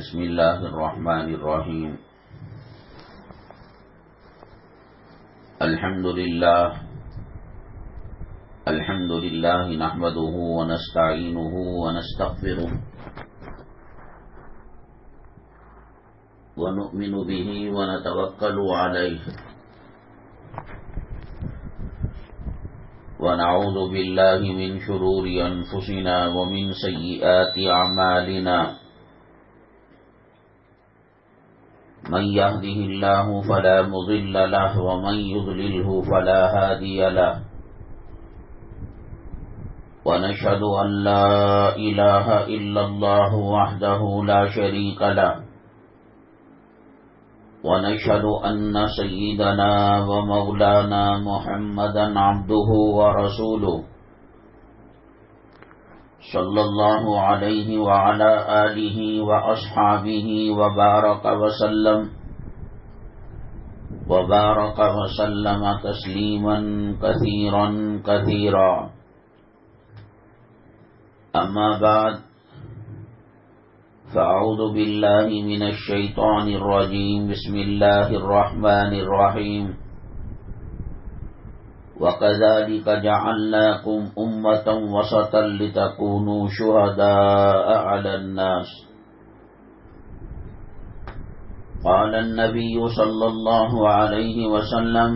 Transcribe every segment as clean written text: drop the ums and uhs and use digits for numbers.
بسم اللہ الرحمن الرحیم الحمد للہ نحمده ونستعینه ونستغفره ونؤمن به ونتوکل علیہ ونعوذ باللہ من شرور انفسنا ومن سیئات اعمالنا من يهده الله فلا مضل له ومن يضلله فلا هادي له ونشهد أن لا إله إلا الله وحده لا شريك له ونشهد أن سيدنا ومولانا محمدا عبده ورسوله صلی اللہ علیہ وعلى آلہ وأصحابہ وبارک وسلم تسلیما کثیرا کثیرا اما بعد فاعوذ باللہ من الشیطان الرجیم بسم اللہ الرحمن الرحیم وَكَذَلِكَ جَعَلْنَاكُمْ أُمَّةً وَسَطًا لِتَكُونُوا شُهَدَاءَ عَلَى النَّاسِ قال النبي صلى الله عليه وسلم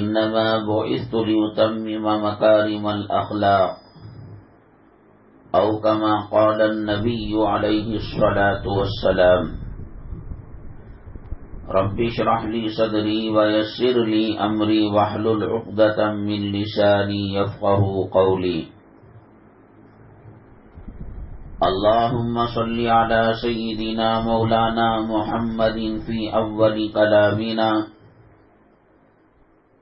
إنما بعثت لأتمم مكارم الأخلاق أو كما قال النبي عليه الصلاة والسلام رب اشرح لي صدري ويسر لي أمري واحلل عقدة من لساني يفقهوا قولي اللهم صل على سيدنا مولانا محمد في أول كلامنا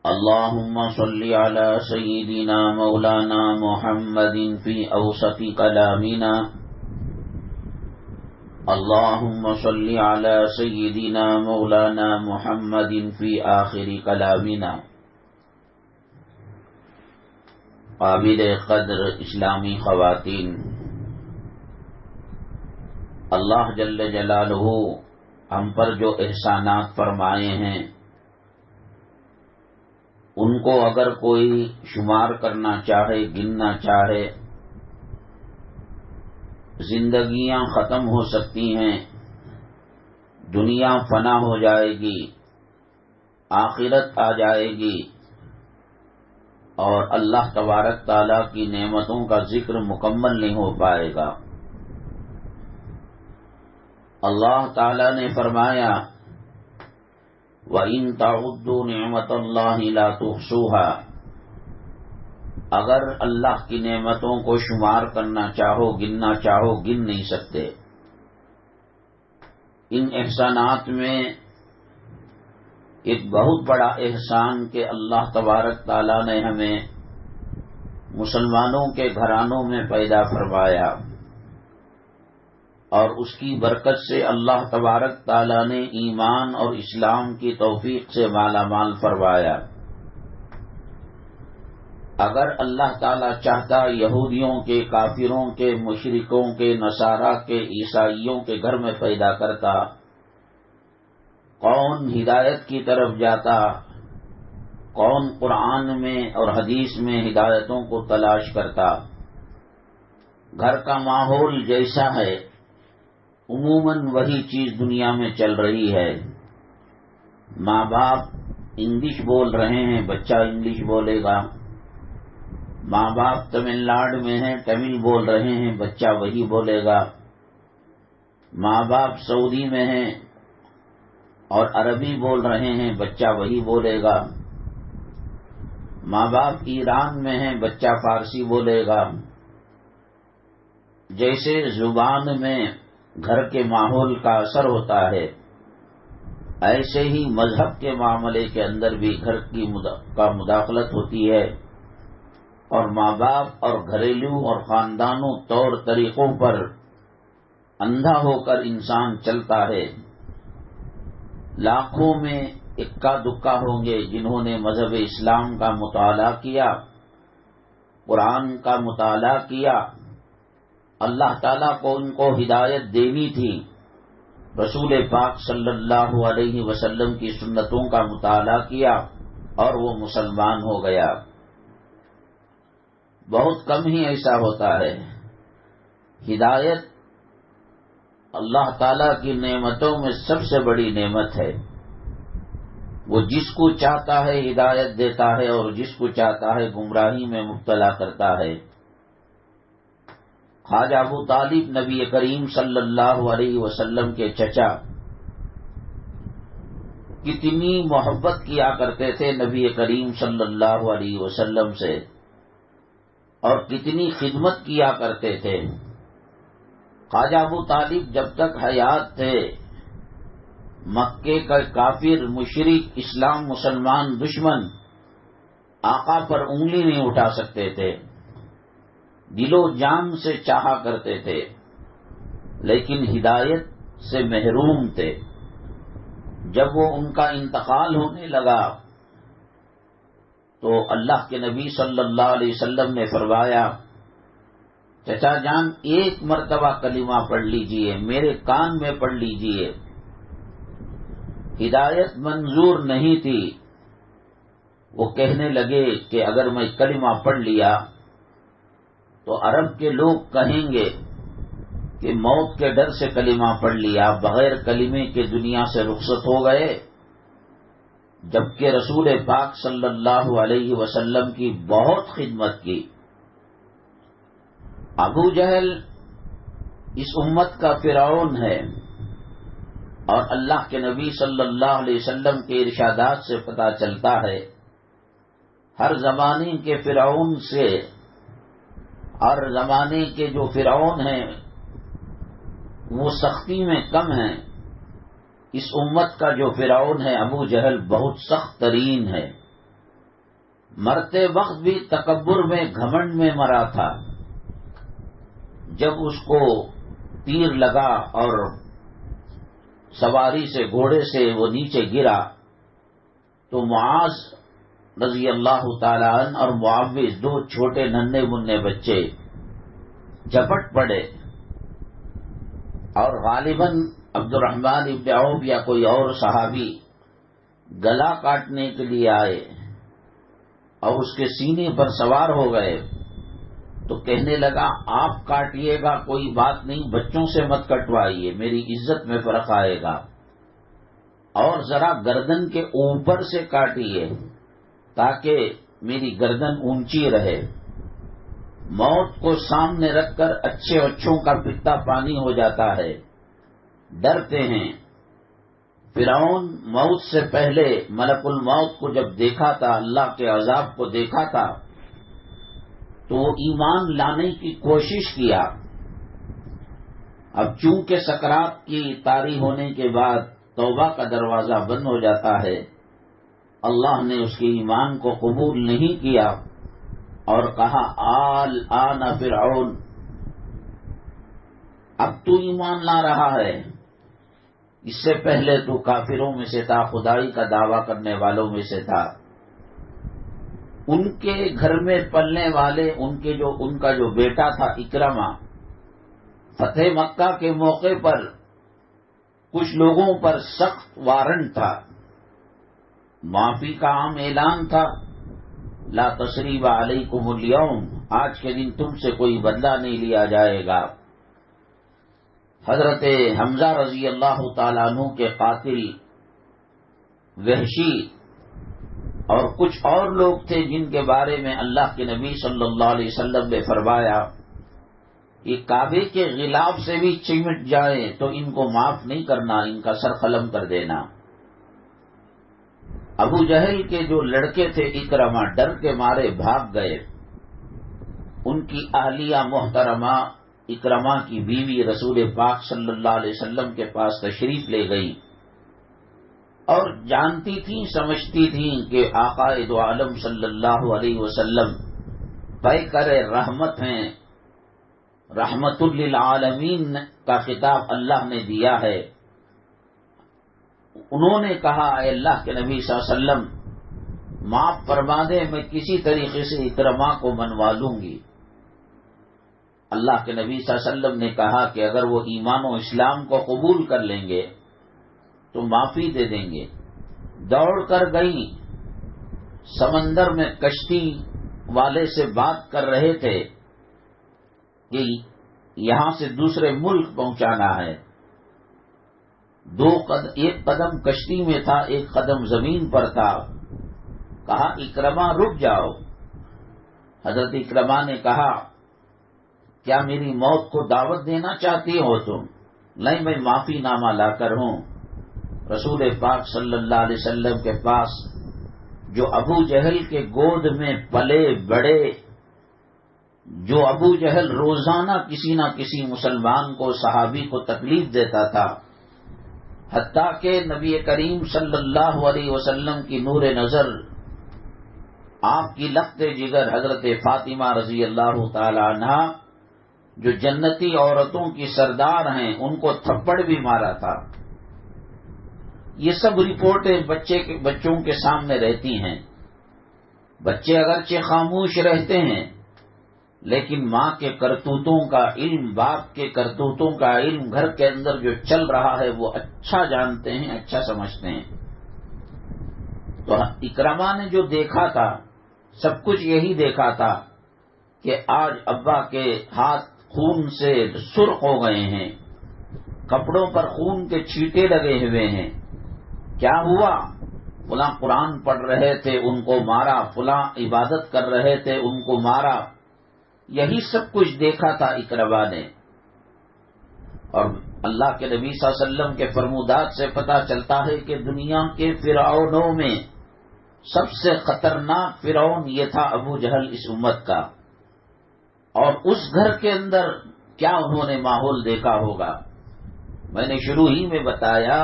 اللهم صل على سيدنا مولانا محمد في أوسط كلامنا اللهم صل على سيدنا مولانا محمد في آخر كلامنا قابل قدر اسلامی خواتین، اللہ جل جلالہ ہم پر جو احسانات فرمائے ہیں ان کو اگر کوئی شمار کرنا چاہے، گننا چاہے، زندگیاں ختم ہو سکتی ہیں، دنیا فنا ہو جائے گی، آخرت آ جائے گی اور اللہ تبارک تعالیٰ کی نعمتوں کا ذکر مکمل نہیں ہو پائے گا۔ اللہ تعالیٰ نے فرمایا وَإِن تَعُدُّوا نِعْمَةَ اللَّهِ لَا تُحْصُوهَا، اگر اللہ کی نعمتوں کو شمار کرنا چاہو، گننا چاہو، گن نہیں سکتے۔ ان احسانات میں ایک بہت بڑا احسان کہ اللہ تبارک تعالیٰ نے ہمیں مسلمانوں کے گھرانوں میں پیدا فرمایا اور اس کی برکت سے اللہ تبارک تعالیٰ نے ایمان اور اسلام کی توفیق سے مالا مال فرمایا۔ اگر اللہ تعالیٰ چاہتا یہودیوں کے، کافروں کے، مشرکوں کے، نصارہ کے، عیسائیوں کے گھر میں پیدا کرتا، کون ہدایت کی طرف جاتا، کون قرآن میں اور حدیث میں ہدایتوں کو تلاش کرتا۔ گھر کا ماحول جیسا ہے عموماً وہی چیز دنیا میں چل رہی ہے۔ ماں باپ انگلش بول رہے ہیں، بچہ انگلش بولے گا۔ ماں باپ تمل ناڈو میں ہیں، تمل بول رہے ہیں، بچہ وہی بولے گا۔ ماں باپ سعودی میں ہیں اور عربی بول رہے ہیں، بچہ وہی بولے گا۔ ماں باپ ایران میں ہیں، بچہ فارسی بولے گا۔ جیسے زبان میں گھر کے ماحول کا اثر ہوتا ہے، ایسے ہی مذہب کے معاملے کے اندر بھی گھر کا مداخلت ہوتی ہے اور ماں باپ اور گھریلو اور خاندانوں طور طریقوں پر اندھا ہو کر انسان چلتا ہے۔ لاکھوں میں اکا دکا ہوں گے جنہوں نے مذہب اسلام کا مطالعہ کیا، قرآن کا مطالعہ کیا اللہ تعالیٰ کو ان کو ہدایت دینی تھی، رسول پاک صلی اللہ علیہ وسلم کی سنتوں کا مطالعہ کیا اور وہ مسلمان ہو گیا۔ بہت کم ہی ایسا ہوتا ہے۔ ہدایت اللہ تعالیٰ کی نعمتوں میں سب سے بڑی نعمت ہے۔ وہ جس کو چاہتا ہے ہدایت دیتا ہے اور جس کو چاہتا ہے گمراہی میں مبتلا کرتا ہے۔ خواجہ ابو طالب نبی کریم صلی اللہ علیہ وسلم کے چچا کتنی محبت کیا کرتے تھے نبی کریم صلی اللہ علیہ وسلم سے، اور کتنی خدمت کیا کرتے تھے۔ خواجہ ابو طالب جب تک حیات تھے مکے کا کافر مشرک اسلام مسلمان دشمن آقا پر انگلی نہیں اٹھا سکتے تھے، دل و جان سے چاہا کرتے تھے، لیکن ہدایت سے محروم تھے۔ جب وہ ان کا انتقال ہونے لگا تو اللہ کے نبی صلی اللہ علیہ وسلم نے فرمایا، چچا جان ایک مرتبہ کلمہ پڑھ لیجئے، میرے کان میں پڑھ لیجئے۔ ہدایت منظور نہیں تھی۔ وہ کہنے لگے کہ اگر میں کلمہ پڑھ لیا تو عرب کے لوگ کہیں گے کہ موت کے ڈر سے کلمہ پڑھ لیا، بغیر کلمے کے دنیا سے رخصت ہو گئے، جبکہ رسول پاک صلی اللہ علیہ وسلم کی بہت خدمت کی۔ ابو جہل اس امت کا فرعون ہے، اور اللہ کے نبی صلی اللہ علیہ وسلم کے ارشادات سے پتہ چلتا ہے ہر زمانے کے فرعون سے، ہر زمانے کے جو فرعون ہیں وہ سختی میں کم ہیں۔ اس امت کا جو فرعون ہے ابو جہل بہت سخت ترین ہے۔ مرتے وقت بھی تکبر میں گھمنڈ میں مرا تھا۔ جب اس کو تیر لگا اور سواری سے گھوڑے سے وہ نیچے گرا تو معاذ رضی اللہ تعالیٰ عنہ اور معاوض دو چھوٹے ننھے منھے بچے جھپٹ پڑے، اور غالباً عبد الرحمن ابن عوف یا کوئی اور صحابی گلا کاٹنے کے لیے آئے اور اس کے سینے پر سوار ہو گئے تو کہنے لگا آپ کاٹیے گا کوئی بات نہیں، بچوں سے مت کٹوائیے، میری عزت میں فرق آئے گا، اور ذرا گردن کے اوپر سے کاٹیے تاکہ میری گردن اونچی رہے۔ موت کو سامنے رکھ کر اچھے اچھوں کا پیتا پانی ہو جاتا ہے، ڈرتے ہیں۔ فرعون موت سے پہلے ملک الموت کو جب دیکھا تھا، اللہ کے عذاب کو دیکھا تھا، تو وہ ایمان لانے کی کوشش کیا۔ اب چونکہ سکرات کی طاری ہونے کے بعد توبہ کا دروازہ بند ہو جاتا ہے، اللہ نے اس کے ایمان کو قبول نہیں کیا اور کہا آن فرعون، اب تو ایمان لا رہا ہے، اس سے پہلے تو کافروں میں سے تھا، خدائی کا دعویٰ کرنے والوں میں سے تھا۔ ان کے گھر میں پلنے والے ان کا جو بیٹا تھا اکرمہ، فتح مکہ کے موقع پر کچھ لوگوں پر سخت وارنٹ تھا، معافی کا عام اعلان تھا، لا تثریب علیکم اليوم، آج کے دن تم سے کوئی بدلہ نہیں لیا جائے گا۔ حضرت حمزہ رضی اللہ تعالیٰ عنہ کے قاتل وحشی اور کچھ اور لوگ تھے جن کے بارے میں اللہ کے نبی صلی اللہ علیہ وسلم نے فرمایا کہ کعبے کے غلاف سے بھی چمٹ جائیں تو ان کو معاف نہیں کرنا، ان کا سر قلم کر دینا۔ ابو جہل کے جو لڑکے تھے اکرمہ ڈر کے مارے بھاگ گئے۔ ان کی اہلیہ محترمہ اکرمہ کی بیوی رسول پاک صلی اللہ علیہ وسلم کے پاس تشریف لے گئی اور جانتی تھیں، سمجھتی تھیں کہ آقا دو عالم صلی اللہ علیہ وسلم پیکر رحمت ہیں، رحمت للعالمین کا خطاب اللہ نے دیا ہے۔ انہوں نے کہا اے اللہ کے نبی صلی اللہ علیہ وسلم معاف فرما دے، میں کسی طریقے سے اکرمہ کو منوا لوں گی۔ اللہ کے نبی صلی اللہ علیہ وسلم نے کہا کہ اگر وہ ایمان و اسلام کو قبول کر لیں گے تو معافی دے دیں گے. دوڑ کر گئی، سمندر میں کشتی والے سے بات کر رہے تھے کہ یہاں سے دوسرے ملک پہنچانا ہے. ایک قدم کشتی میں تھا، ایک قدم زمین پر تھا. کہا اکرما رک جاؤ. حضرت اکرما نے کہا کیا میری موت کو دعوت دینا چاہتی ہو تم؟ نہیں، میں معافی نامہ لا کر ہوں. رسول پاک صلی اللہ علیہ وسلم کے پاس جو ابو جہل کے گود میں پلے بڑے، جو ابو جہل روزانہ کسی نہ کسی مسلمان کو، صحابی کو تکلیف دیتا تھا، حتیٰ کہ نبی کریم صلی اللہ علیہ وسلم کی نور نظر، آپ کی لخت جگر حضرت فاطمہ رضی اللہ تعالی عنہا جو جنتی عورتوں کی سردار ہیں، ان کو تھپڑ بھی مارا تھا. یہ سب رپورٹیں بچوں کے سامنے رہتی ہیں. بچے اگرچہ خاموش رہتے ہیں لیکن ماں کے کرتوتوں کا علم، باپ کے کرتوتوں کا علم گھر کے اندر جو چل رہا ہے وہ اچھا جانتے ہیں، اچھا سمجھتے ہیں. تو اکرما نے جو دیکھا تھا، سب کچھ یہی دیکھا تھا کہ آج ابا کے ہاتھ خون سے سرخ ہو گئے ہیں، کپڑوں پر خون کے چھینٹے لگے ہوئے ہیں. کیا ہوا؟ فلاں قرآن پڑھ رہے تھے ان کو مارا، فلاں عبادت کر رہے تھے ان کو مارا. یہی سب کچھ دیکھا تھا اکرما نے. اور اللہ کے نبی صلی اللہ علیہ وسلم کے فرمودات سے پتہ چلتا ہے کہ دنیا کے فرعونوں میں سب سے خطرناک فرعون یہ تھا ابو جہل اس امت کا. اور اس گھر کے اندر کیا انہوں نے ماحول دیکھا ہوگا. میں نے شروع ہی میں بتایا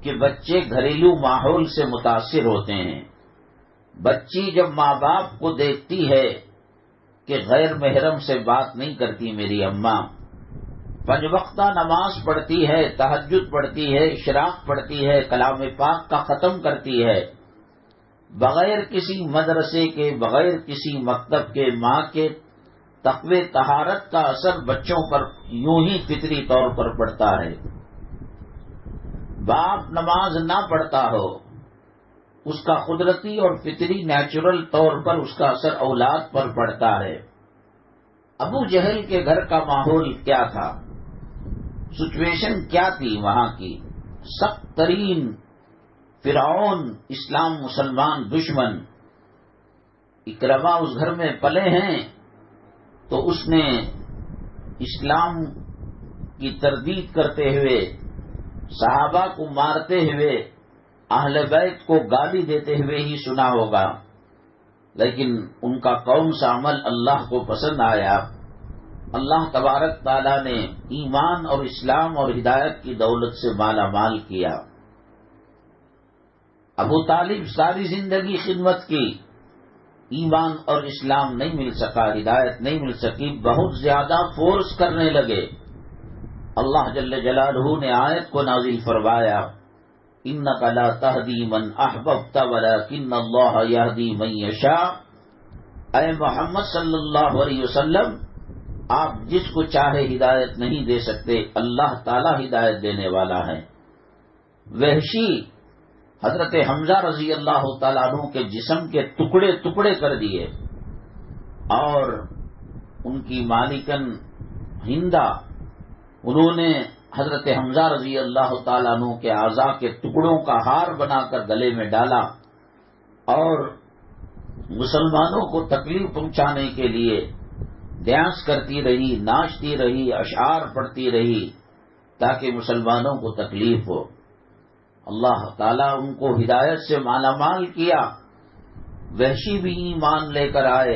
کہ بچے گھریلو ماحول سے متاثر ہوتے ہیں. بچی جب ماں باپ کو دیکھتی ہے کہ غیر محرم سے بات نہیں کرتی میری اماں، 5 وقتہ نماز پڑھتی ہے، تہجد پڑھتی ہے، اشراق پڑھتی ہے، کلام پاک کا ختم کرتی ہے، بغیر کسی مدرسے کے، بغیر کسی مکتب کے، ماں کے تقوی طہارت کا اثر بچوں پر یوں ہی فطری طور پر پڑتا ہے. باپ نماز نہ پڑھتا ہو، اس کا قدرتی اور فطری نیچرل طور پر اس کا اثر اولاد پر پڑتا ہے. ابو جہل کے گھر کا ماحول کیا تھا، سچویشن کیا تھی وہاں کی؟ سخت ترین فرعون، اسلام مسلمان دشمن. اکرما اس گھر میں پلے ہیں تو اس نے اسلام کی تردید کرتے ہوئے، صحابہ کو مارتے ہوئے، اہل بیت کو گالی دیتے ہوئے ہی سنا ہوگا. لیکن ان کا کون سا عمل اللہ کو پسند آیا؟ اللہ تبارک تعالیٰ نے ایمان اور اسلام اور ہدایت کی دولت سے مالا مال کیا. ابو طالب ساری زندگی خدمت کی، ایمان اور اسلام نہیں مل سکا، ہدایت نہیں مل سکی، بہت زیادہ فورس کرنے لگے. اللہ جل جلالہ نے آیت کو نازل فرمایا، انک لا تہدی من احببت ولکن اللہ یہدی من یشاء. اے محمد صلی اللہ علیہ وسلم، آپ جس کو چاہے ہدایت نہیں دے سکتے، اللہ تعالی ہدایت دینے والا ہے. وحشی حضرت حمزہ رضی اللہ تعالیٰ عنہ کے جسم کے ٹکڑے ٹکڑے کر دیے، اور ان کی مالکن ہندا، انہوں نے حضرت حمزہ رضی اللہ تعالیٰ عنہ کے اعضاء کے ٹکڑوں کا ہار بنا کر گلے میں ڈالا، اور مسلمانوں کو تکلیف پہنچانے کے لیے ڈانس کرتی رہی، ناچتی رہی، اشعار پڑھتی رہی تاکہ مسلمانوں کو تکلیف ہو. اللہ تعالیٰ ان کو ہدایت سے مالا مال کیا. وحشی بھی ایمان لے کر آئے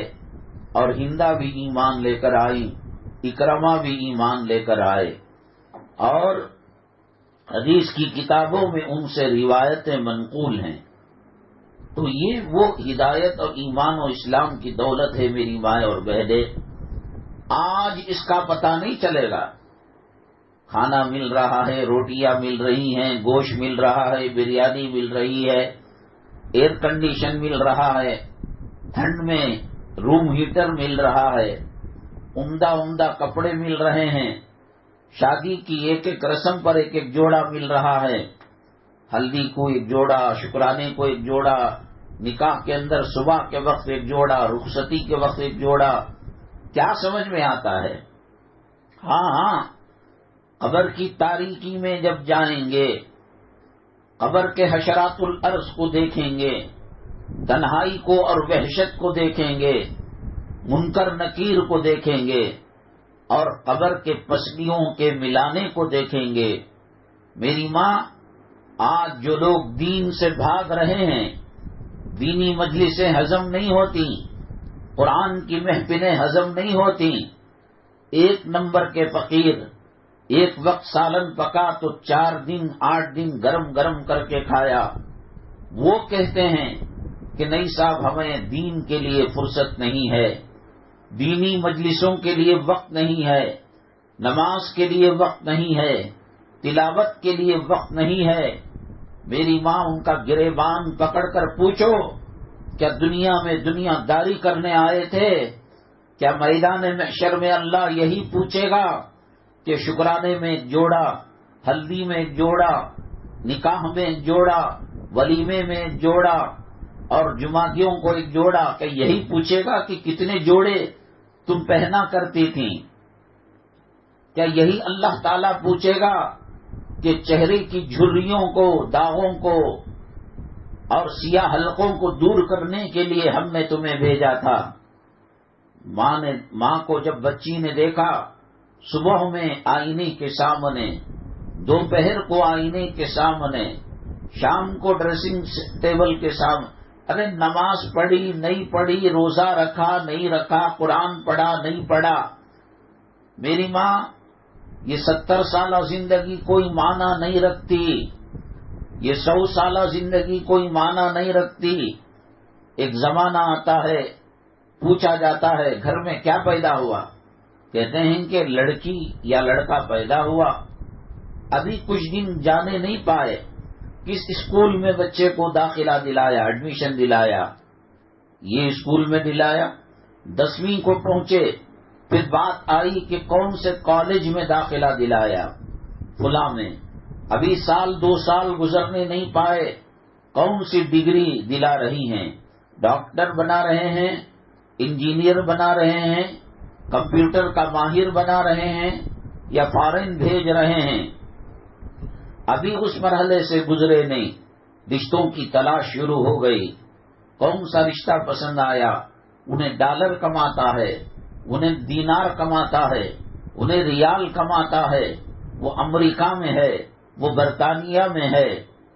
اور ہندا بھی ایمان لے کر آئی، اکرما بھی ایمان لے کر آئے، اور حدیث کی کتابوں میں ان سے روایتیں منقول ہیں. تو یہ وہ ہدایت اور ایمان و اسلام کی دولت ہے میری مائیں اور بہنیں. آج اس کا پتہ نہیں چلے گا. کھانا مل رہا ہے، روٹیاں مل رہی ہیں، گوشت مل رہا ہے، بریانی مل رہی ہے، ایئر کنڈیشن مل رہا ہے، ٹھنڈ میں روم ہیٹر مل رہا ہے، عمدہ عمدہ کپڑے مل رہے ہیں، شادی کی ایک ایک رسم پر ایک ایک جوڑا مل رہا ہے، ہلدی کو ایک جوڑا، شکرانے کو ایک جوڑا، نکاح کے اندر صبح کے وقت ایک جوڑا، رخصتی کے وقت ایک جوڑا، کیا سمجھ میں آتا ہے؟ ہاں، قبر کی تاریکی میں جب جائیں گے، قبر کے حشرات الارض کو دیکھیں گے، تنہائی کو اور وحشت کو دیکھیں گے، منکر نکیر کو دیکھیں گے، اور قبر کے پسلیوں کے ملانے کو دیکھیں گے۔ میری ماں، آج جو لوگ دین سے بھاگ رہے ہیں، دینی مجلسیں ہضم نہیں ہوتی، قرآن کی محفلیں ہضم نہیں ہوتی، ایک نمبر کے فقیر، ایک وقت سالن پکا تو 4 دن 8 دن گرم گرم کر کے کھایا، وہ کہتے ہیں کہ نہیں صاحب ہمیں دین کے لیے فرصت نہیں ہے، دینی مجلسوں کے لیے وقت نہیں ہے، نماز کے لیے وقت نہیں ہے، تلاوت کے لیے وقت نہیں ہے۔ میری ماں، ان کا گریبان پکڑ کر پوچھو، کیا دنیا میں دنیا داری کرنے آئے تھے؟ کیا میدان محشر میں اللہ یہی پوچھے گا کہ شکرانے میں ایک جوڑا، ہلدی میں ایک جوڑا، نکاح میں ایک جوڑا، ولیمے میں ایک جوڑا اور جمعگیوں کو ایک جوڑا، کہ یہی پوچھے گا کہ کتنے جوڑے تم پہنا کرتی تھیں؟ کیا یہی اللہ تعالیٰ پوچھے گا کہ چہرے کی جھریوں کو، داغوں کو اور سیاہ حلقوں کو دور کرنے کے لیے ہم نے تمہیں بھیجا تھا؟ ماں کو جب بچی نے دیکھا، صبح میں آئینے کے سامنے، دوپہر کو آئینے کے سامنے، شام کو ڈریسنگ ٹیبل کے سامنے، ارے نماز پڑھی نہیں پڑھی، روزہ رکھا نہیں رکھا، قرآن پڑھا نہیں پڑھا۔ میری ماں، یہ 70 سالہ زندگی کوئی معنی نہیں رکھتی، یہ 100 سالہ زندگی کوئی معنی نہیں رکھتی۔ ایک زمانہ آتا ہے، پوچھا جاتا ہے گھر میں کیا پیدا ہوا، کہتے ہیں کہ لڑکی یا لڑکا پیدا ہوا۔ ابھی کچھ دن جانے نہیں پائے، کس اسکول میں بچے کو داخلہ دلایا، ایڈمیشن دلایا، یہ اسکول میں دلایا، 10ویں کو پہنچے، پھر بات آئی کہ کون سے کالج میں داخلہ دلایا، فلاں میں، ابھی 1-2 سال گزرنے نہیں پائے، کون سی ڈگری دلا رہی ہیں، ڈاکٹر بنا رہے ہیں، انجینئر بنا رہے ہیں، کمپیوٹر کا ماہر بنا رہے ہیں، یا فارن بھیج رہے ہیں، ابھی اس مرحلے سے گزرے نہیں، رشتوں کی تلاش شروع ہو گئی، کون سا رشتہ پسند آیا، انہیں ڈالر کماتا ہے، انہیں دینار کماتا ہے، انہیں ریال کماتا ہے، وہ امریکہ میں ہے، وہ برطانیہ میں ہے،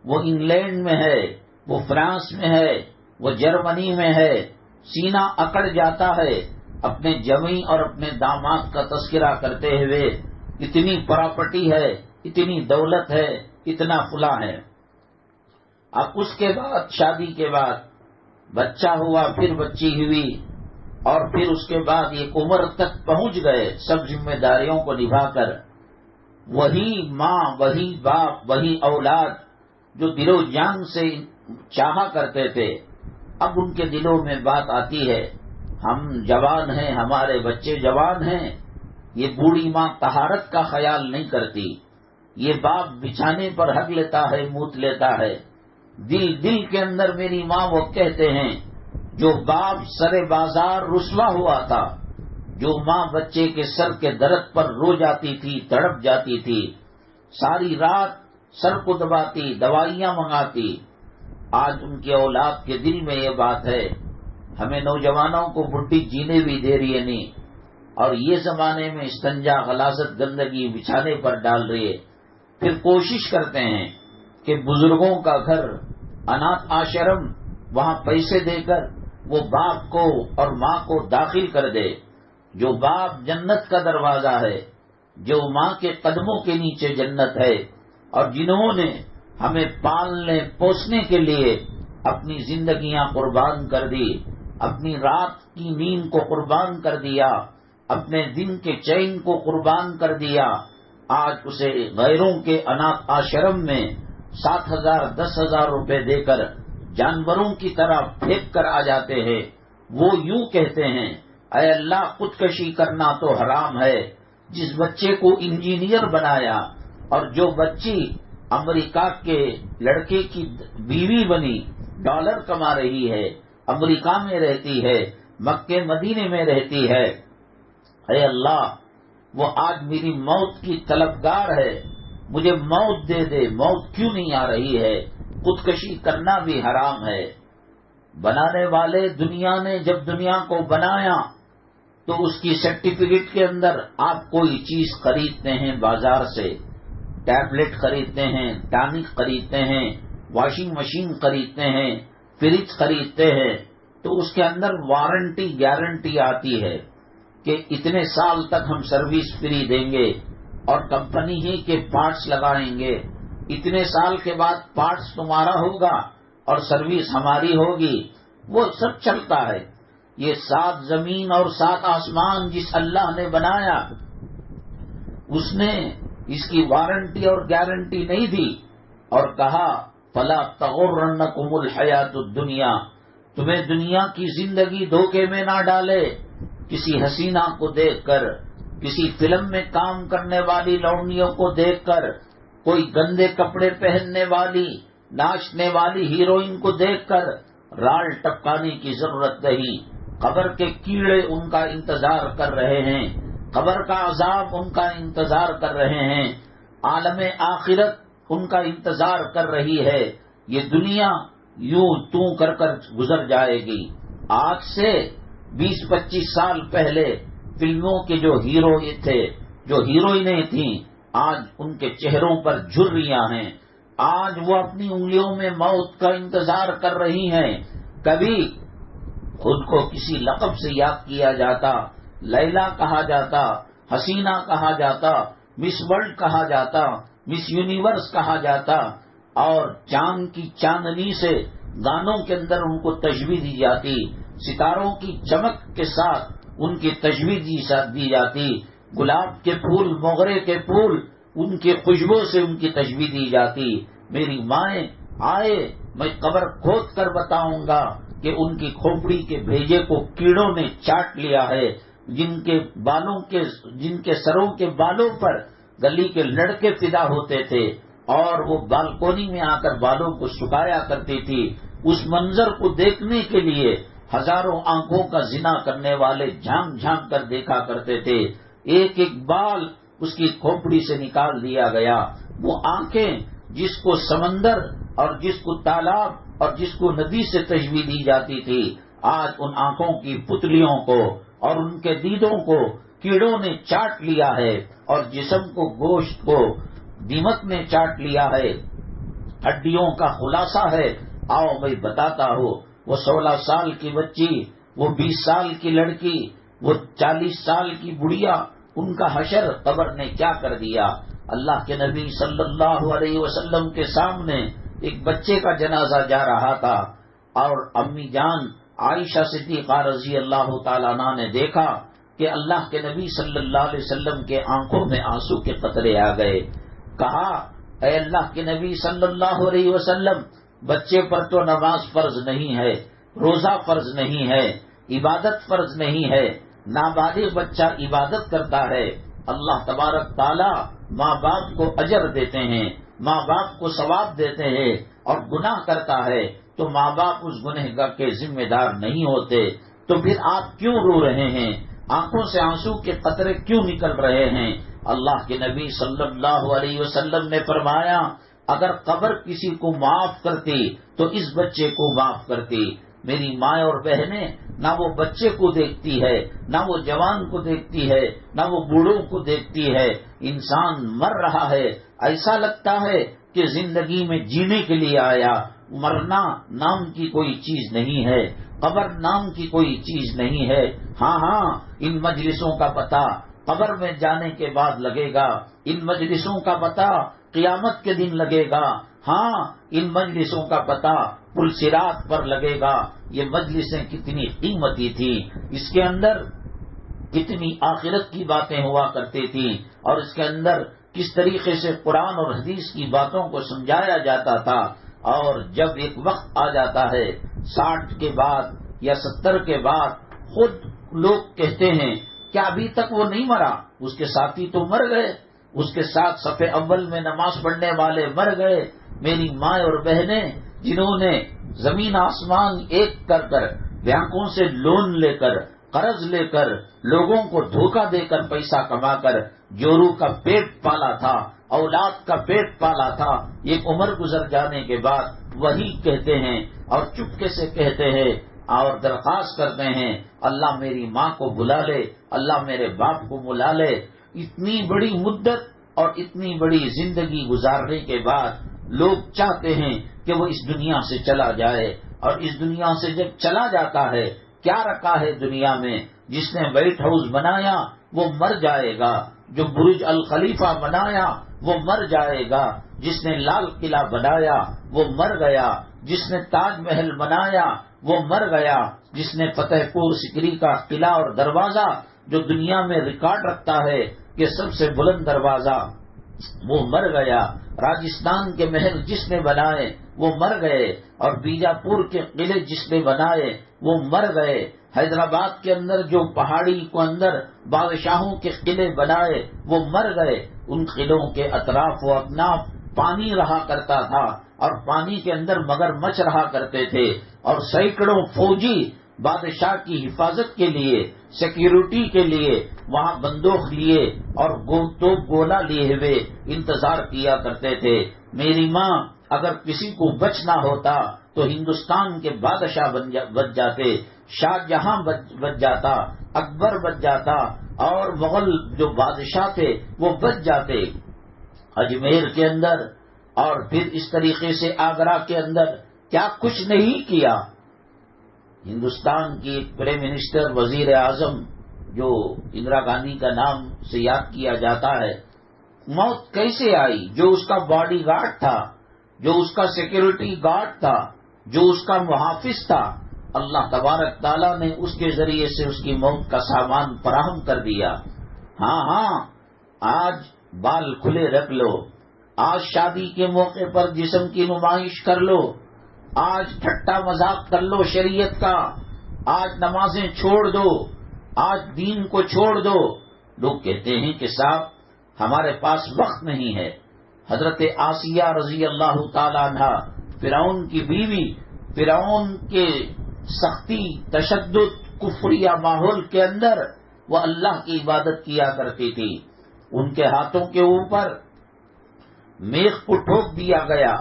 وہ انگلینڈ میں ہے، وہ فرانس میں ہے، وہ جرمنی میں ہے، سینہ اکڑ جاتا ہے اپنے جوئی اور اپنے داماد کا تذکرہ کرتے ہوئے، اتنی پراپرٹی ہے، اتنی دولت ہے، اتنا فلاں ہے۔ اب اس کے بعد، شادی کے بعد بچہ ہوا، پھر بچی ہوئی، اور پھر اس کے بعد ایک عمر تک پہنچ گئے سب ذمہ داریوں کو نبھا کر، وہی ماں، وہی باپ، وہی اولاد جو دل و جان سے چاہا کرتے تھے، اب ان کے دلوں میں بات آتی ہے، ہم جوان ہیں، ہمارے بچے جوان ہیں، یہ بوڑھی ماں طہارت کا خیال نہیں کرتی، یہ باپ بچھانے پر ہگ لیتا ہے، موت لیتا ہے، دل کے اندر میری ماں وہ کہتے ہیں، جو باپ سر بازار رسوا ہوا تھا، جو ماں بچے کے سر کے درد پر رو جاتی تھی، تڑپ جاتی تھی، ساری رات سر کو دباتی، دوائیاں منگاتی، آج ان کی اولاد کے دل میں یہ بات ہے، ہمیں نوجوانوں کو بڈھی جینے بھی دے رہی ہے نہیں، اور یہ زمانے میں استنجا، غلاظت، گندگی بچھانے پر ڈال رہی ہے۔ پھر کوشش کرتے ہیں کہ بزرگوں کا گھر، اناتھ آشرم، وہاں پیسے دے کر وہ باپ کو اور ماں کو داخل کر دے۔ جو باپ جنت کا دروازہ ہے، جو ماں کے قدموں کے نیچے جنت ہے، اور جنہوں نے ہمیں پالنے پوسنے کے لیے اپنی زندگیاں قربان کر دی، اپنی رات کی نیند کو قربان کر دیا، اپنے دن کے چین کو قربان کر دیا، آج اسے غیروں کے اناتھ آشرم میں 7,000 10,000 روپے دے کر جانوروں کی طرح پھینک کر آ جاتے ہیں۔ وہ یوں کہتے ہیں اے اللہ خودکشی کرنا تو حرام ہے. جس بچے کو انجینئر بنایا اور جو بچی امریکہ کے لڑکے کی بیوی بنی، ڈالر کما رہی ہے، امریکہ میں رہتی ہے، مکے مدینے میں رہتی ہے، اے اللہ وہ آج میری موت کی طلبگار ہے، مجھے موت دے دے. موت کیوں نہیں آ رہی ہے؟ خودکشی کرنا بھی حرام ہے. بنانے والے دنیا نے جب دنیا کو بنایا تو اس کی سرٹیفکیٹ کے اندر آپ کوئی چیز خریدتے ہیں بازار سے، ٹیبلٹ خریدتے ہیں، ٹانک خریدتے ہیں، واشنگ مشین خریدتے ہیں، فریج خریدتے ہیں، تو اس کے اندر وارنٹی گارنٹی آتی ہے کہ اتنے سال تک ہم سروس فری دیں گے اور کمپنی ہی کے پارٹس لگائیں گے. اتنے سال کے بعد پارٹس تمہارا ہوگا اور سروس ہماری ہوگی. وہ سب چلتا ہے. یہ 7 زمین اور 7 آسمان جس اللہ نے بنایا، اس نے اس کی وارنٹی اور گارنٹی نہیں دی اور کہا فلا تغرنکم الحیات الدنیا، تمہیں دنیا کی زندگی دھوکے میں نہ ڈالے. کسی حسینہ کو دیکھ کر، کسی فلم میں کام کرنے والی لونڈیوں کو دیکھ کر، کوئی گندے کپڑے پہننے والی ناچنے والی ہیروئن کو دیکھ کر رال ٹپکانے کی ضرورت نہیں. قبر کے کیڑے ان کا انتظار کر رہے ہیں، قبر کا عذاب ان کا انتظار کر رہے ہیں، عالم آخرت ان کا انتظار کر رہی ہے. یہ دنیا یوں توں کر کر گزر جائے گی. آج سے 20-25 سال پہلے فلموں کے جو ہیرو تھے، جو ہیروئنیں تھیں، آج ان کے چہروں پر جھریاں ہیں. آج وہ اپنی انگلیوں میں موت کا انتظار کر رہی ہیں. کبھی خود کو کسی لقب سے یاد کیا جاتا، لیلا کہا جاتا، حسینہ کہا جاتا، مس ورلڈ کہا جاتا، مس یونیورس کہا جاتا، اور چاند کی چاندنی سے گانوں کے اندر ان کو تشبیہ دی جاتی، ستاروں کی چمک کے ساتھ ان کی تشبیہ دی جاتی، گلاب کے پھول، موگرے کے پھول، ان کی خوشبو سے ان کی تشبیہ دی جاتی. میری مائیں آئے، میں قبر کھود کر بتاؤں گا کہ ان کی کھوپڑی کے بھیجے کو کیڑوں نے چاٹ لیا ہے. جن کے سروں کے بالوں پر گلی کے لڑکے فدا ہوتے تھے اور وہ بالکونی میں آ کر بالوں کو سکھایا کرتی تھی. اس منظر کو دیکھنے کے لیے ہزاروں آنکھوں کا زنا کرنے والے جھانک جھانک کر دیکھا کرتے تھے. ایک ایک بال اس کی کھوپڑی سے نکال دیا گیا. وہ آنکھیں جس کو سمندر اور جس کو تالاب اور جس کو ندی سے تشبیہ دی جاتی تھی، آج ان آنکھوں کی پتلیوں کو اور ان کے دیدوں کو کیڑوں نے چاٹ لیا ہے اور جسم کو، گوشت کو دیمک نے چاٹ لیا ہے. ہڈیوں کا خلاصہ ہے. آؤ میں بتاتا ہوں. وہ 16 سال کی بچی، وہ 20 سال کی لڑکی، وہ 40 سال کی بڑھیا، ان کا حشر قبر نے کیا کر دیا. اللہ کے نبی صلی اللہ علیہ وسلم کے سامنے ایک بچے کا جنازہ جا رہا تھا اور امی جان عائشہ صدیقہ رضی اللہ تعالیٰ عنہ نے دیکھا کہ اللہ کے نبی صلی اللہ علیہ وسلم کے آنکھوں میں آنسو کے قطرے آ گئے. کہا اے اللہ کے نبی صلی اللہ علیہ وسلم، بچے پر تو نماز فرض نہیں ہے، روزہ فرض نہیں ہے، عبادت فرض نہیں ہے، نابالغ بچہ عبادت کرتا ہے. اللہ تبارک تعالیٰ ماں باپ کو اجر دیتے ہیں، ماں باپ کو ثواب دیتے ہیں، اور گناہ کرتا ہے تو ماں باپ اس گناہ کے ذمہ دار نہیں ہوتے. تو پھر آپ کیوں رو رہے ہیں؟ آنکھوں سے آنسو کے قطرے کیوں نکل رہے ہیں؟ اللہ کے نبی صلی اللہ علیہ وسلم نے فرمایا اگر قبر کسی کو معاف کرتی تو اس بچے کو معاف کرتی. میری ماں اور بہنیں نہ وہ بچے کو دیکھتی ہے، نہ وہ جوان کو دیکھتی ہے، نہ وہ بوڑھوں کو دیکھتی ہے. انسان مر رہا ہے، ایسا لگتا ہے کہ زندگی میں جینے کے لیے آیا. مرنا نام کی کوئی چیز نہیں ہے، قبر نام کی کوئی چیز نہیں ہے. ہاں ان مجلسوں کا پتہ قبر میں جانے کے بعد لگے گا، ان مجلسوں کا پتہ قیامت کے دن لگے گا. ہاں ان مجلسوں کا پتہ پل صراط پر لگے گا. یہ مجلسیں کتنی قیمتی تھی، اس کے اندر کتنی آخرت کی باتیں ہوا کرتی تھیں اور اس کے اندر کس طریقے سے قرآن اور حدیث کی باتوں کو سمجھایا جاتا تھا. اور جب ایک وقت آ جاتا ہے 60 کے بعد یا 70 کے بعد خود لوگ کہتے ہیں کیا ابھی تک وہ نہیں مرا؟ اس کے ساتھی تو مر گئے، اس کے ساتھ صف اول میں نماز پڑھنے والے مر گئے۔ میری ماں اور بہنیں جنہوں نے زمین آسمان ایک کر کر بینکوں سے لون لے کر قرض لے کر لوگوں کو دھوکہ دے کر پیسہ کما کر جورو کا پیٹ پالا تھا، اولاد کا پیٹ پالا تھا، ایک عمر گزر جانے کے بعد وہی کہتے ہیں اور چپکے سے کہتے ہیں اور درخواست کرتے ہیں اللہ میری ماں کو بلا لے، اللہ میرے باپ کو بلا لے۔ اتنی بڑی مدت اور اتنی بڑی زندگی گزارنے کے بعد لوگ چاہتے ہیں کہ وہ اس دنیا سے چلا جائے، اور اس دنیا سے جب چلا جاتا ہے کیا رکھا ہے دنیا میں؟ جس نے وائٹ ہاؤس بنایا وہ مر جائے گا، جو برج الخلیفہ بنایا وہ مر جائے گا، جس نے لال قلعہ بنایا وہ مر گیا، جس نے تاج محل بنایا وہ مر گیا، جس نے فتح پور سکری کا قلعہ اور دروازہ جو دنیا میں ریکارڈ رکھتا ہے کہ سب سے بلند دروازہ، وہ مر گیا، راجستھان کے محل جس نے بنائے وہ مر گئے، اور بیجاپور کے قلعے جس نے بنائے وہ مر گئے، حیدرآباد کے اندر جو پہاڑی کو اندر بادشاہوں کے قلعے بنائے وہ مر گئے۔ ان قلعوں کے اطراف و اکناف پانی رہا کرتا تھا، اور پانی کے اندر مگرمچھ رہا کرتے تھے، اور سینکڑوں فوجی بادشاہ کی حفاظت کے لیے، سیکیورٹی کے لیے وہاں بندوق لیے اور توپ گولا لیے ہوئے انتظار کیا کرتے تھے۔ میری ماں اگر کسی کو بچنا ہوتا تو ہندوستان کے بادشاہ بچ جاتے، شاہ جہاں بچ جاتا، اکبر بچ جاتا، اور مغل جو بادشاہ تھے وہ بچ جاتے۔ اجمیر کے اندر اور پھر اس طریقے سے آگرہ کے اندر کیا کچھ نہیں کیا۔ ہندوستان کی پرائم منسٹر وزیر اعظم جو اندرا گاندھی کا نام سے یاد کیا جاتا ہے، موت کیسے آئی؟ جو اس کا باڈی گارڈ تھا، جو اس کا سیکیورٹی گارڈ تھا، جو اس کا محافظ تھا، اللہ تبارک تعالیٰ نے اس کے ذریعے سے اس کی موت کا سامان فراہم کر دیا۔ ہاں آج بال کھلے رکھ لو، آج شادی کے موقع پر جسم کی نمائش کر لو، آج ٹھٹا مذاق کر لو شریعت کا، آج نمازیں چھوڑ دو، آج دین کو چھوڑ دو۔ لوگ کہتے ہیں کہ صاحب ہمارے پاس وقت نہیں ہے۔ حضرت آسیہ رضی اللہ تعالیٰ عنہ، فرعون کی بیوی، فرعون کے سختی، تشدد، کفریہ ماحول کے اندر وہ اللہ کی عبادت کیا کرتی تھی۔ ان کے ہاتھوں کے اوپر میخ کو ٹھوک دیا گیا،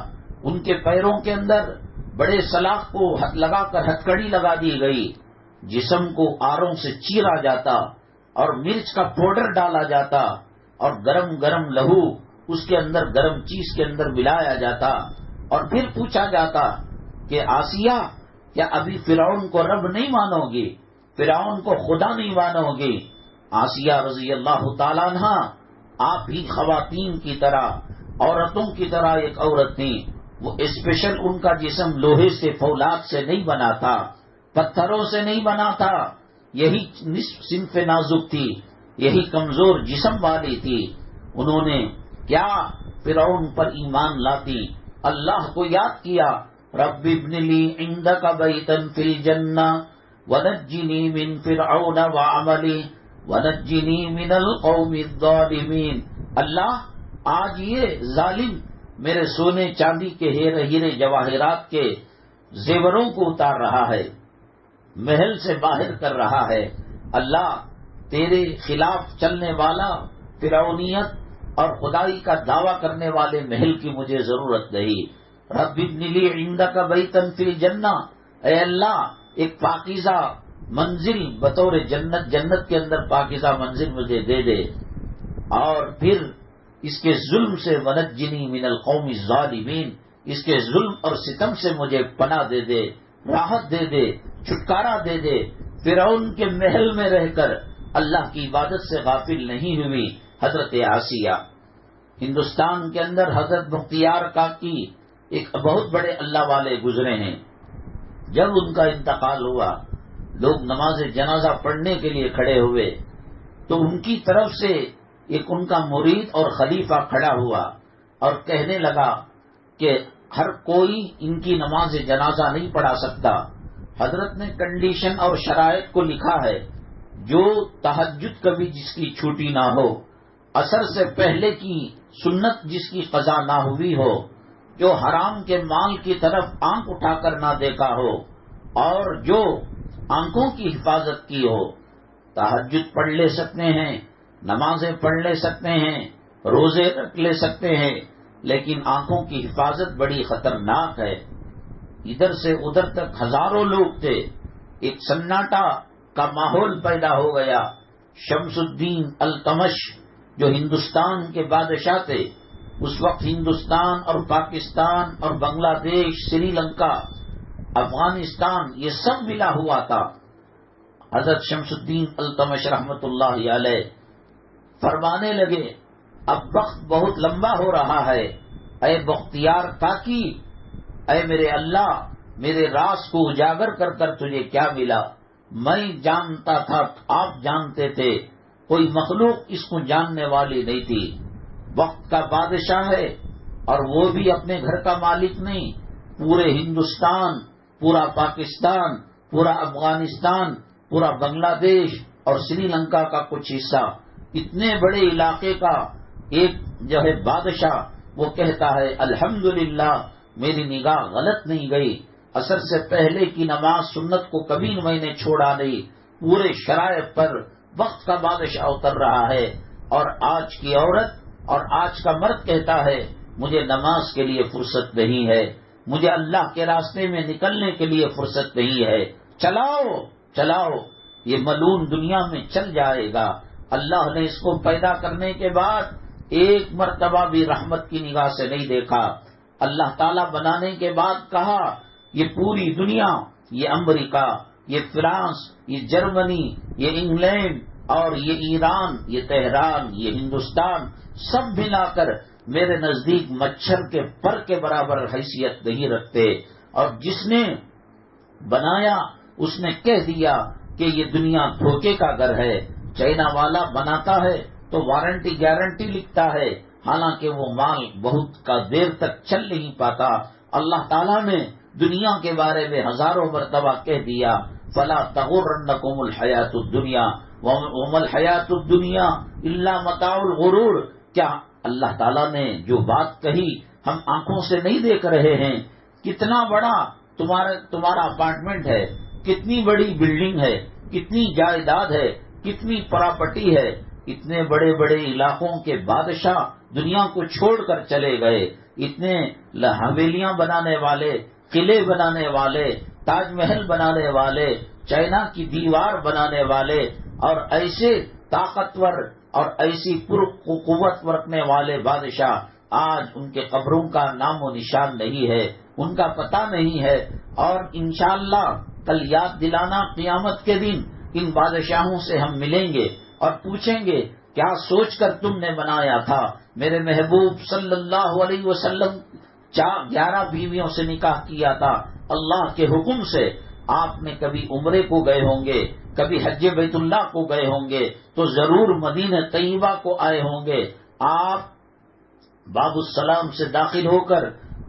ان کے پیروں کے اندر بڑے سلاخ کو لگا کر ہتھکڑی لگا دی گئی، جسم کو آروں سے چیرا جاتا اور مرچ کا پاؤڈر ڈالا جاتا، اور گرم گرم لہو اس کے اندر گرم چیز کے اندر ملایا جاتا، اور پھر پوچھا جاتا کہ آسیہ کیا ابھی فرعون کو رب نہیں مانو گی، فرعون کو خدا نہیں مانو گی؟ آسیہ رضی اللہ تعالیٰ عنہ آپ ہی خواتین کی طرح، عورتوں کی طرح ایک عورت تھی۔ وہ اسپیشل ان کا جسم لوہے سے، فولاد سے نہیں بنا تھا، پتھروں سے نہیں بنا تھا، یہی نصف صنف نازک تھی، یہی کمزور جسم والی تھی۔ انہوں نے کیا فرعون پر ایمان لاتی، اللہ کو یاد کیا، رب ابن لی عندک بیتا فی الجنہ ونجنی من فرعون وعملی ونجنی من القوم الظالمین۔ اللہ آج یہ ظالم میرے سونے چاندی کے ہیرے جواہرات کے زیوروں کو اتار رہا ہے، محل سے باہر کر رہا ہے۔ اللہ تیرے خلاف چلنے والا فرعونیت اور خدائی کا دعویٰ کرنے والے محل کی مجھے ضرورت نہیں۔ رب ابن لی عندک بیتا فی الجنہ، اے اللہ ایک پاکیزہ منزل بطور جنت کے اندر پاکیزہ منزل مجھے دے دے، اور پھر اس کے ظلم سے ونجنی من القوم الظالمین، اس کے ظلم اور ستم سے مجھے پناہ دے دے، راحت دے دے، چھٹکارا دے دے۔ فرعون کے محل میں رہ کر اللہ کی عبادت سے غافل نہیں ہوئی حضرت آسیہ۔ ہندوستان کے اندر حضرت مختیار کاکی ایک بہت بڑے اللہ والے گزرے ہیں۔ جب ان کا انتقال ہوا، لوگ نماز جنازہ پڑھنے کے لیے کھڑے ہوئے تو ان کی طرف سے ایک ان کا مرید اور خلیفہ کھڑا ہوا اور کہنے لگا کہ ہر کوئی ان کی نماز جنازہ نہیں پڑھا سکتا۔ حضرت نے کنڈیشن اور شرائط کو لکھا ہے جو تہجد کبھی جس کی چھوٹی نہ ہو، عصر سے پہلے کی سنت جس کی قضا نہ ہوئی ہو، جو حرام کے مال کی طرف آنکھ اٹھا کر نہ دیکھا ہو، اور جو آنکھوں کی حفاظت کی ہو، تہجد پڑھ لے سکتے ہیں، نمازیں پڑھ لے سکتے ہیں، روزے رکھ لے سکتے ہیں، لیکن آنکھوں کی حفاظت بڑی خطرناک ہے۔ ادھر سے ادھر تک ہزاروں لوگ تھے، ایک سناٹا کا ماحول پیدا ہو گیا۔ شمس الدین التمش جو ہندوستان کے بادشاہ تھے، اس وقت ہندوستان اور پاکستان اور بنگلہ دیش، سری لنکا، افغانستان یہ سب ملا ہوا تھا۔ حضرت شمس الدین التمش رحمت اللہ علیہ فرمانے لگے، اب وقت بہت لمبا ہو رہا ہے، اے بختیار کاکی، اے میرے اللہ، میرے راز کو اجاگر کر کر تجھے کیا ملا؟ میں جانتا تھا، آپ جانتے تھے، کوئی مخلوق اس کو جاننے والی نہیں تھی۔ وقت کا بادشاہ ہے، اور وہ بھی اپنے گھر کا مالک نہیں، پورے ہندوستان، پورا پاکستان، پورا افغانستان، پورا بنگلہ دیش اور سری لنکا کا کچھ حصہ، اتنے بڑے علاقے کا ایک جو ہے بادشاہ، وہ کہتا ہے الحمدللہ میری نگاہ غلط نہیں گئی، عصر سے پہلے کی نماز سنت کو کبھی میں نے چھوڑا نہیں، پورے شرائط پر وقت کا بادشاہ اتر رہا ہے۔ اور آج کی عورت اور آج کا مرد کہتا ہے مجھے نماز کے لیے فرصت نہیں ہے، مجھے اللہ کے راستے میں نکلنے کے لیے فرصت نہیں ہے۔ چلاؤ چلاؤ، یہ ملعون دنیا میں چل جائے گا۔ اللہ نے اس کو پیدا کرنے کے بعد ایک مرتبہ بھی رحمت کی نگاہ سے نہیں دیکھا۔ اللہ تعالیٰ بنانے کے بعد کہا یہ پوری دنیا، یہ امریکہ، یہ فرانس، یہ جرمنی، یہ انگلینڈ اور یہ ایران، یہ تہران، یہ ہندوستان، سب ملا کر میرے نزدیک مچھر کے پر کے برابر حیثیت نہیں رکھتے۔ اور جس نے بنایا اس نے کہہ دیا کہ یہ دنیا دھوکے کا گھر ہے۔ چائنا والا بناتا ہے تو وارنٹی گارنٹی لکھتا ہے، حالانکہ وہ مال بہت کا دیر تک چل نہیں پاتا۔ اللہ تعالیٰ نے دنیا کے بارے میں ہزاروں مرتبہ کہہ دیا فلا تغرنکم الحیات الدنیا وما الحیات الدنیا الا متاع الغرور۔ کیا اللہ تعالیٰ نے جو بات کہی ہم آنکھوں سے نہیں دیکھ رہے ہیں؟ کتنا بڑا تمہارا اپارٹمنٹ ہے، کتنی بڑی بلڈنگ ہے، کتنی جائیداد ہے، کتنی پراپرٹی ہے، اتنے بڑے بڑے علاقوں کے بادشاہ دنیا کو چھوڑ کر چلے گئے، اتنے حویلیاں بنانے والے، قلعے بنانے والے، تاج محل بنانے والے، چائنا کی دیوار بنانے والے، اور ایسے طاقتور اور ایسی قوت رکھنے والے بادشاہ آج ان کے قبروں کا نام و نشان نہیں ہے، ان کا پتہ نہیں ہے۔ اور انشاءاللہ کل یاد دلانا قیامت کے دن ان بادشاہوں سے ہم ملیں گے اور پوچھیں گے کیا سوچ کر تم نے بنایا تھا؟ میرے محبوب صلی اللہ علیہ وسلم 11 بیویوں سے نکاح کیا تھا اللہ کے حکم سے۔ آپ نے کبھی عمرے کو گئے ہوں گے، کبھی حج بیت اللہ کو گئے ہوں گے، تو ضرور مدینہ طیبہ کو آئے ہوں گے۔ آپ باب السلام سے داخل ہو کر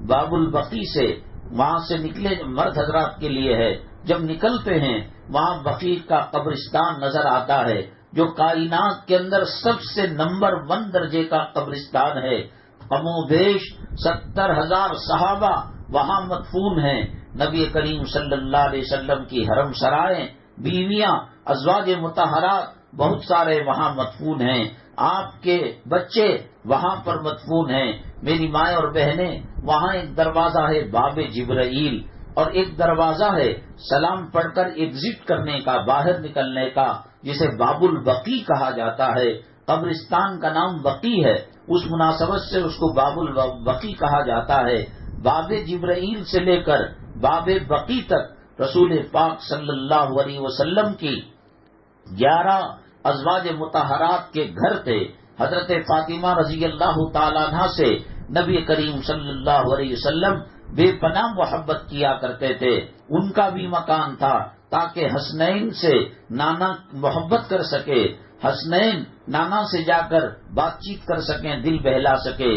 باب البقیع سے وہاں سے نکلے، مرد حضرات کے لیے ہے، جب نکلتے ہیں وہاں بقیع کا قبرستان نظر آتا ہے، جو کائنات کے اندر سب سے نمبر 1 درجے کا قبرستان ہے۔ کم و بیش 70,000 صحابہ وہاں مدفون ہیں۔ نبی کریم صلی اللہ علیہ وسلم کی حرم سرائیں، بیویاں، ازواج مطہرات بہت سارے وہاں مدفون ہیں۔ آپ کے بچے وہاں پر مدفون ہیں۔ میری مائیں اور بہنیں، وہاں ایک دروازہ ہے باب جبرائیل، اور ایک دروازہ ہے سلام پڑھ کر ایگزٹ کرنے کا، باہر نکلنے کا، جسے باب البقیع کہا جاتا ہے۔ قبرستان کا نام بقیع ہے، اس مناسبت سے اس کو باب البقیع کہا جاتا ہے۔ باب جبرائیل سے لے کر باب بقیع تک رسول پاک صلی اللہ علیہ وسلم کی 11 ازواج مطہرات کے گھر تھے۔ حضرت فاطمہ رضی اللہ تعالیٰ عنہ سے نبی کریم صلی اللہ علیہ وسلم بے پناہ محبت کیا کرتے تھے، ان کا بھی مکان تھا تاکہ حسنین سے نانا محبت کر سکے، حسنین نانا سے جا کر بات چیت کر سکیں، دل بہلا سکے۔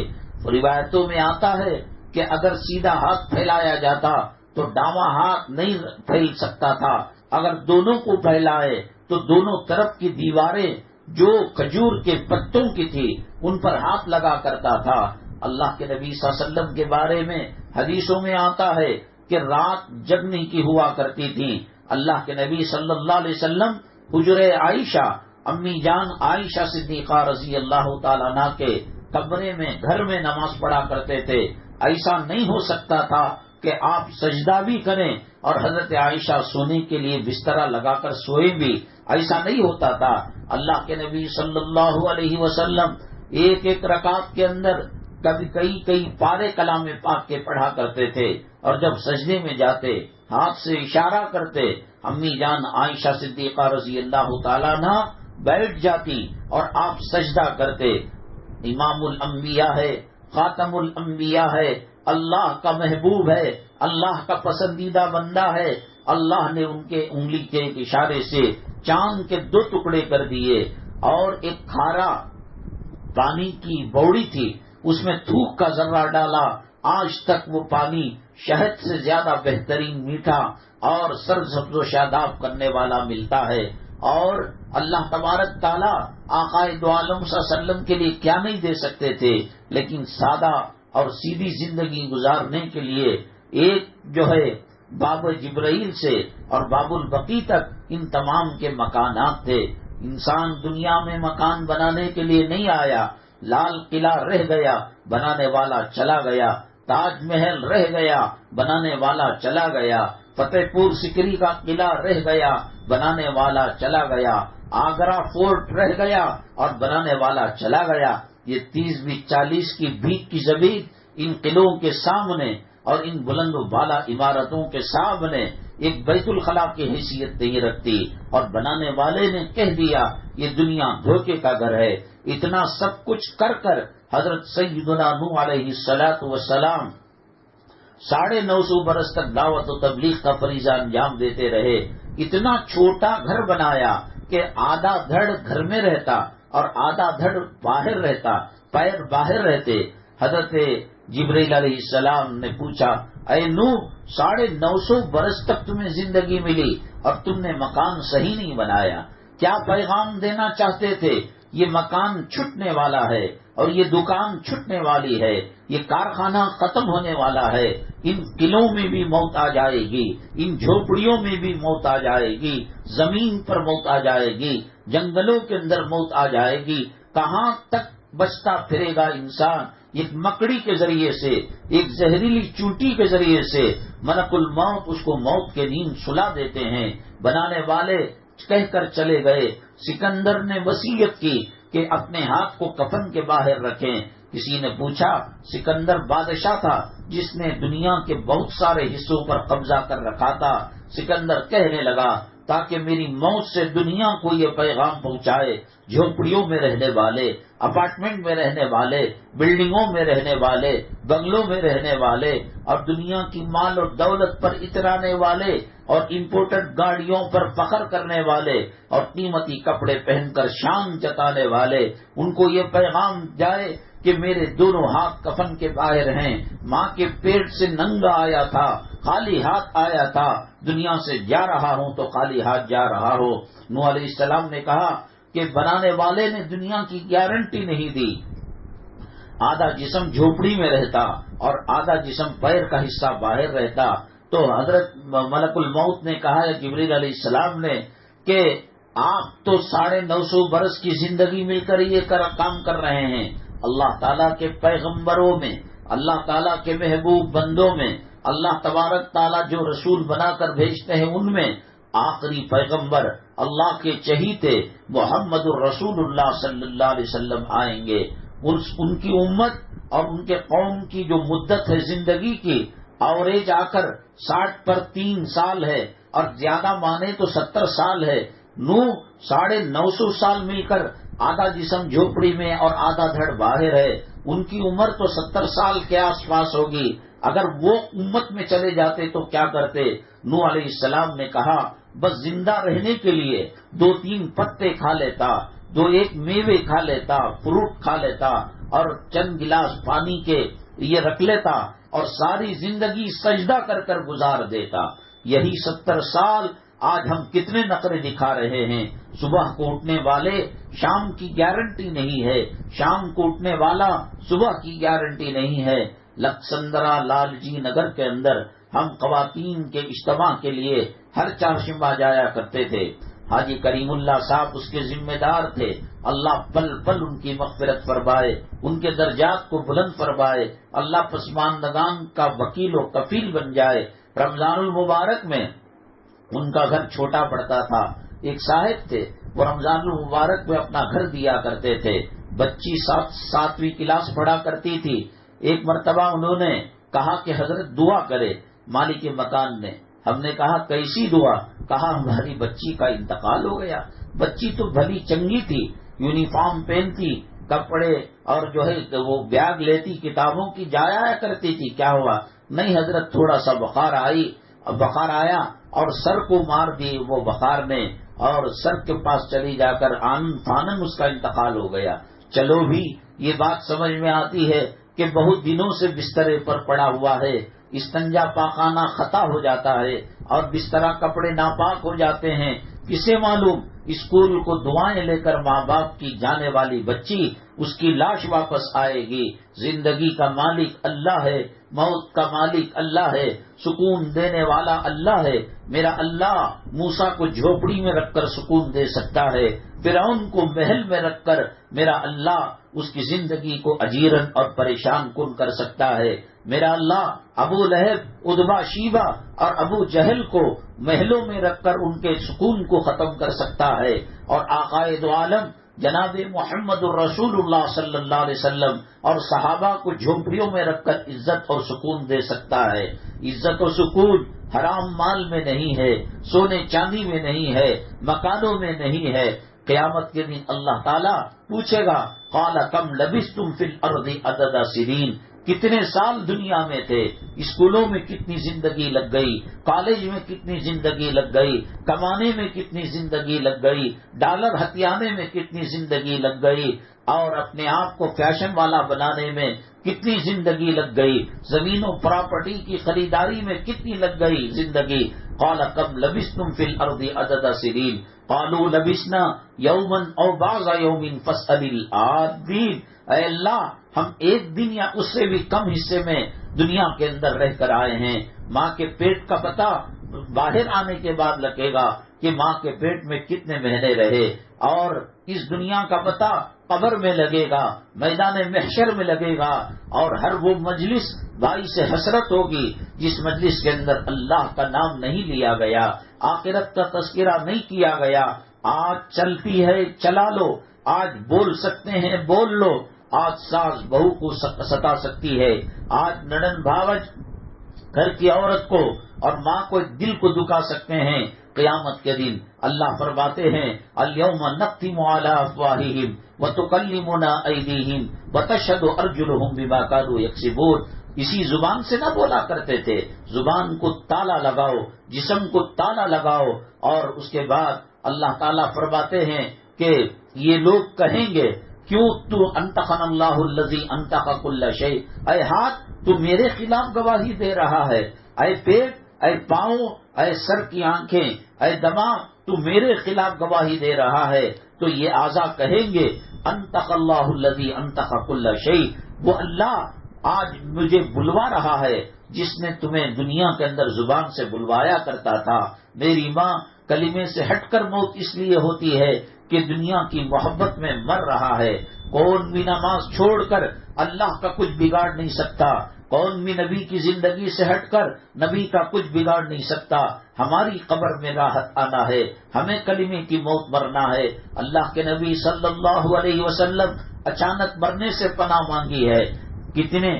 روایتوں میں آتا ہے کہ اگر سیدھا ہاتھ پھیلایا جاتا تو ڈاواں ہاتھ نہیں پھیل سکتا تھا، اگر دونوں کو پھیلائے تو دونوں طرف کی دیواریں جو کھجور کے پتوں کی تھی ان پر ہاتھ لگا کرتا تھا۔ اللہ کے نبی صلی اللہ علیہ وسلم کے بارے میں حدیثوں میں آتا ہے کہ رات جگنے کی ہوا کرتی تھی۔ اللہ کے نبی صلی اللہ علیہ وسلم حجر عائشہ امی جان عائشہ صدیقہ رضی اللہ تعالیٰ عنہ کے کمرے میں گھر میں نماز پڑھا کرتے تھے۔ ایسا نہیں ہو سکتا تھا کہ آپ سجدہ بھی کریں اور حضرت عائشہ سونے کے لیے بستر لگا کر سوئے بھی، ایسا نہیں ہوتا تھا۔ اللہ کے نبی صلی اللہ علیہ وسلم ایک ایک رکعت کے اندر کبھی کئی پارے کلام پاک کے پڑھا کرتے تھے، اور جب سجدے میں جاتے ہاتھ سے اشارہ کرتے، امی جان عائشہ صدیقہ رضی اللہ تعالیٰ عنہ بیٹھ جاتی اور آپ سجدہ کرتے۔ امام الانبیاء ہے، خاتم الانبیاء ہے، اللہ کا محبوب ہے، اللہ کا پسندیدہ بندہ ہے، اللہ نے ان کے انگلی کے ایک اشارے سے چاند کے 2 ٹکڑے کر دیے، اور ایک کھارا پانی کی بوڑی تھی اس میں تھوک کا ذرہ ڈالا، آج تک وہ پانی شہد سے زیادہ بہترین میٹھا اور سرسبز و شاداب کرنے والا ملتا ہے۔ اور اللہ تبارک تعالیٰ آقائے دو عالم صلی اللہ علیہ وسلم کے لیے کیا نہیں دے سکتے تھے، لیکن سادہ اور سیدھی زندگی گزارنے کے لیے ایک جو ہے باب جبرائیل سے اور باب البقیع تک ان تمام کے مکانات تھے۔ انسان دنیا میں مکان بنانے کے لیے نہیں آیا، لال قلعہ رہ گیا، بنانے والا چلا گیا، تاج محل رہ گیا، بنانے والا چلا گیا، فتح پور سکری کا قلعہ رہ گیا، بنانے والا چلا گیا، آگرہ فورٹ رہ گیا اور بنانے والا چلا گیا۔ یہ 30-40 کی بھیک کی زمین ان قلعوں کے سامنے اور ان بلند و بالا عمارتوں کے سامنے ایک بیت الخلا کی حیثیت نہیں رکھتی، اور بنانے والے نے کہہ دیا یہ دنیا دھوکے کا گھر ہے۔ اتنا سب کچھ کر حضرت سیدنا نوح علیہ الصلوۃ والسلام 950 برس تک دعوت و تبلیغ کا فریضہ انجام دیتے رہے۔ اتنا چھوٹا گھر بنایا کہ آدھا دھڑ گھر میں رہتا اور آدھا دھڑ باہر رہتا، پیر باہر رہتے۔ حضرت جبرائیل علیہ السلام نے پوچھا، اے نوح 950 برس تک تمہیں زندگی ملی اور تم نے مکان صحیح نہیں بنایا، کیا پیغام دینا چاہتے تھے؟ یہ مکان چھٹنے والا ہے اور یہ دکان چھٹنے والی ہے، یہ کارخانہ ختم ہونے والا ہے، ان قلعوں میں بھی موت آ جائے گی، ان جھوپڑیوں میں بھی موت آ جائے گی، زمین پر موت آ جائے گی، جنگلوں کے اندر موت آ جائے گی، کہاں تک بچتا پھرے گا انسان؟ ایک مکڑی کے ذریعے سے، ایک زہریلی چونٹی کے ذریعے سے ملک الموت اس کو موت کے نیند سلا دیتے ہیں۔ بنانے والے کہہ کر چلے گئے، سکندر نے وصیت کی کہ اپنے ہاتھ کو کفن کے باہر رکھیں۔ کسی نے پوچھا، سکندر بادشاہ تھا جس نے دنیا کے بہت سارے حصوں پر قبضہ کر رکھا تھا۔ سکندر کہنے لگا تاکہ میری موت سے دنیا کو یہ پیغام پہنچائے، جھونپڑیوں میں رہنے والے، اپارٹمنٹ میں رہنے والے، بلڈنگوں میں رہنے والے، بنگلوں میں رہنے والے، اور دنیا کی مال اور دولت پر اترانے والے اور امپورٹڈ گاڑیوں پر فخر کرنے والے اور قیمتی کپڑے پہن کر شان جتانے والے، ان کو یہ پیغام جائے کہ میرے دونوں ہاتھ کفن کے باہر ہیں، ماں کے پیٹ سے ننگا آیا تھا، خالی ہاتھ آیا تھا، دنیا سے جا رہا ہوں تو خالی ہاتھ جا رہا ہوں۔ نوح علیہ السلام نے کہا کہ بنانے والے نے دنیا کی گارنٹی نہیں دی، آدھا جسم جھوپڑی میں رہتا اور آدھا جسم پیر کا حصہ باہر رہتا۔ تو حضرت ملک الموت نے کہا ہے جبرائیل علیہ السلام نے کہ آپ تو 950 برس کی زندگی مل کر یہ کام کر رہے ہیں۔ اللہ تعالیٰ کے پیغمبروں میں، اللہ تعالیٰ کے محبوب بندوں میں، اللہ تبارک تعالیٰ جو رسول بنا کر بھیجتے ہیں ان میں آخری پیغمبر اللہ کے چہیتے محمد الرسول اللہ صلی اللہ علیہ وسلم آئیں گے۔ ان کی امت اور ان کے قوم کی جو مدت ہے زندگی کی، ایوریج آ کر 60 پر 3 سال ہے، اور زیادہ مانے تو 70 سال ہے۔ نوح 950 سال مل کر آدھا جسم جھوپڑی میں اور آدھا دھڑ باہر ہے، ان کی عمر تو 70 سال کے آس پاس ہوگی۔ اگر وہ امت میں چلے جاتے تو کیا کرتے؟ نوح علیہ السلام نے کہا بس زندہ رہنے کے لیے 2-3 پتے کھا لیتا، 2-1 میوے کھا لیتا، فروٹ کھا لیتا، اور چند گلاس پانی کے یہ رکھ لیتا، اور ساری زندگی سجدہ کر کر گزار دیتا۔ یہی 70 سال آج ہم کتنے نخرے دکھا رہے ہیں. صبح کو اٹھنے والے شام کی گارنٹی نہیں ہے، شام کو اٹھنے والا صبح کی گارنٹی نہیں ہے. لکسندرا لال جی نگر کے اندر ہم خواتین کے اجتماع کے لیے ہر چہارشنبہ جایا کرتے تھے. حاجی کریم اللہ صاحب اس کے ذمہ دار تھے. اللہ پل پل ان کی مغفرت فرمائے، ان کے درجات کو بلند فرمائے، اللہ پسماندگان کا وکیل و کفیل بن جائے. رمضان المبارک میں ان کا گھر چھوٹا پڑتا تھا. ایک صاحب تھے، وہ رمضان المبارک میں اپنا گھر دیا کرتے تھے. بچی 7ویں کلاس پڑھا کرتی تھی. ایک مرتبہ انہوں نے کہا کہ حضرت دعا کرے مالک مکان نے. ہم نے کہا کیسی دعا؟ کہا ہماری بچی کا انتقال ہو گیا. بچی تو بھلی چنگی تھی، یونیفارم پہنتی، کپڑے اور جو ہے وہ بیگ لیتی، کتابوں کی جایا کرتی تھی. کیا ہوا؟ نہیں حضرت تھوڑا سا بخار آیا اور سر کو مار دی وہ بخار نے، اور سر کے پاس چلی جا کر فانن اس کا انتقال ہو گیا. چلو بھی یہ بات سمجھ میں آتی ہے کہ بہت دنوں سے بسترے پر پڑا ہوا ہے، استنجا پاخانہ خطا ہو جاتا ہے اور بسترا کپڑے ناپاک ہو جاتے ہیں. کسے معلوم اسکول کو دعائیں لے کر ماں باپ کی جانے والی بچی اس کی لاش واپس آئے گی. زندگی کا مالک اللہ ہے، موت کا مالک اللہ ہے، سکون دینے والا اللہ ہے. میرا اللہ موسیٰ کو جھوپڑی میں رکھ کر سکون دے سکتا ہے، فرعون کو محل میں رکھ کر میرا اللہ اس کی زندگی کو اجیرن اور پریشان کن کر سکتا ہے. میرا اللہ ابو لہب، عتبہ، شیبہ اور ابو جہل کو محلوں میں رکھ کر ان کے سکون کو ختم کر سکتا ہے، اور آقائے دو عالم جناب محمد الرسول اللہ صلی اللہ علیہ وسلم اور صحابہ کو جھونپڑیوں میں رکھ کر عزت اور سکون دے سکتا ہے. عزت و سکون حرام مال میں نہیں ہے، سونے چاندی میں نہیں ہے، مکانوں میں نہیں ہے. قیامت کے دن اللہ تعالیٰ پوچھے گا قال کم لبثتم فی الارض عدد سنین، کتنے سال دنیا میں تھے، اسکولوں میں کتنی زندگی لگ گئی، کالج میں کتنی زندگی لگ گئی، کمانے میں کتنی زندگی لگ گئی، ڈالر ہتھیانے میں کتنی زندگی لگ گئی، اور اپنے آپ کو فیشن والا بنانے میں کتنی زندگی لگ گئی، زمین و پراپرٹی کی خریداری میں کتنی لگ گئی زندگی. قال کم لبثتم فی الارض عدد سنین قالوا لبثنا یوما او بعض یوم فاسأل العادین. اے اللہ ہم ایک دن یا اس سے بھی کم حصے میں دنیا کے اندر رہ کر آئے ہیں. ماں کے پیٹ کا پتہ باہر آنے کے بعد لگے گا کہ ماں کے پیٹ میں کتنے مہینے رہے، اور اس دنیا کا پتہ قبر میں لگے گا، میدان محشر میں لگے گا، اور ہر وہ مجلس بھائی سے حسرت ہوگی جس مجلس کے اندر اللہ کا نام نہیں لیا گیا، آخرت کا تذکرہ نہیں کیا گیا. آج چلتی ہے چلا لو، آج بول سکتے ہیں بول لو، آج ساس بہو کو ستا سکتی ہے، آج نڑن بھاوج گھر کی عورت کو اور ماں کو دل کو دکھا سکتے ہیں. قیامت کے دن اللہ فرماتے ہیں الیوم نختم علی افواہہم وتکلمنا ایدیہم وتشہد ارجلہم بما کانوا یکسبون. اسی زبان سے نہ بولا کرتے تھے، زبان کو تالا لگاؤ، جسم کو تالا لگاؤ. اور اس کے بعد اللہ تعالیٰ فرماتے ہیں کہ یہ لوگ کہیں گے کیوں تو انتقن اللہ الذی انتق کل شیء، اے ہاتھ تو میرے خلاف گواہی دے رہا ہے، اے پیٹ، اے پاؤں، اے سر کی آنکھیں، اے دماغ تو میرے خلاف گواہی دے رہا ہے. تو یہ اعضاء کہیں گے انتق اللہ الذی انتق کل شیء، وہ اللہ آج مجھے بلوا رہا ہے جس نے تمہیں دنیا کے اندر زبان سے بلوایا کرتا تھا. میری ماں کلمے سے ہٹ کر موت اس لیے ہوتی ہے کہ دنیا کی محبت میں مر رہا ہے. کون بھی نماز چھوڑ کر اللہ کا کچھ بگاڑ نہیں سکتا، کون بھی نبی کی زندگی سے ہٹ کر نبی کا کچھ بگاڑ نہیں سکتا. ہماری قبر میں راحت آنا ہے، ہمیں کلمے کی موت مرنا ہے. اللہ کے نبی صلی اللہ علیہ وسلم اچانک مرنے سے پناہ مانگی ہے. کتنے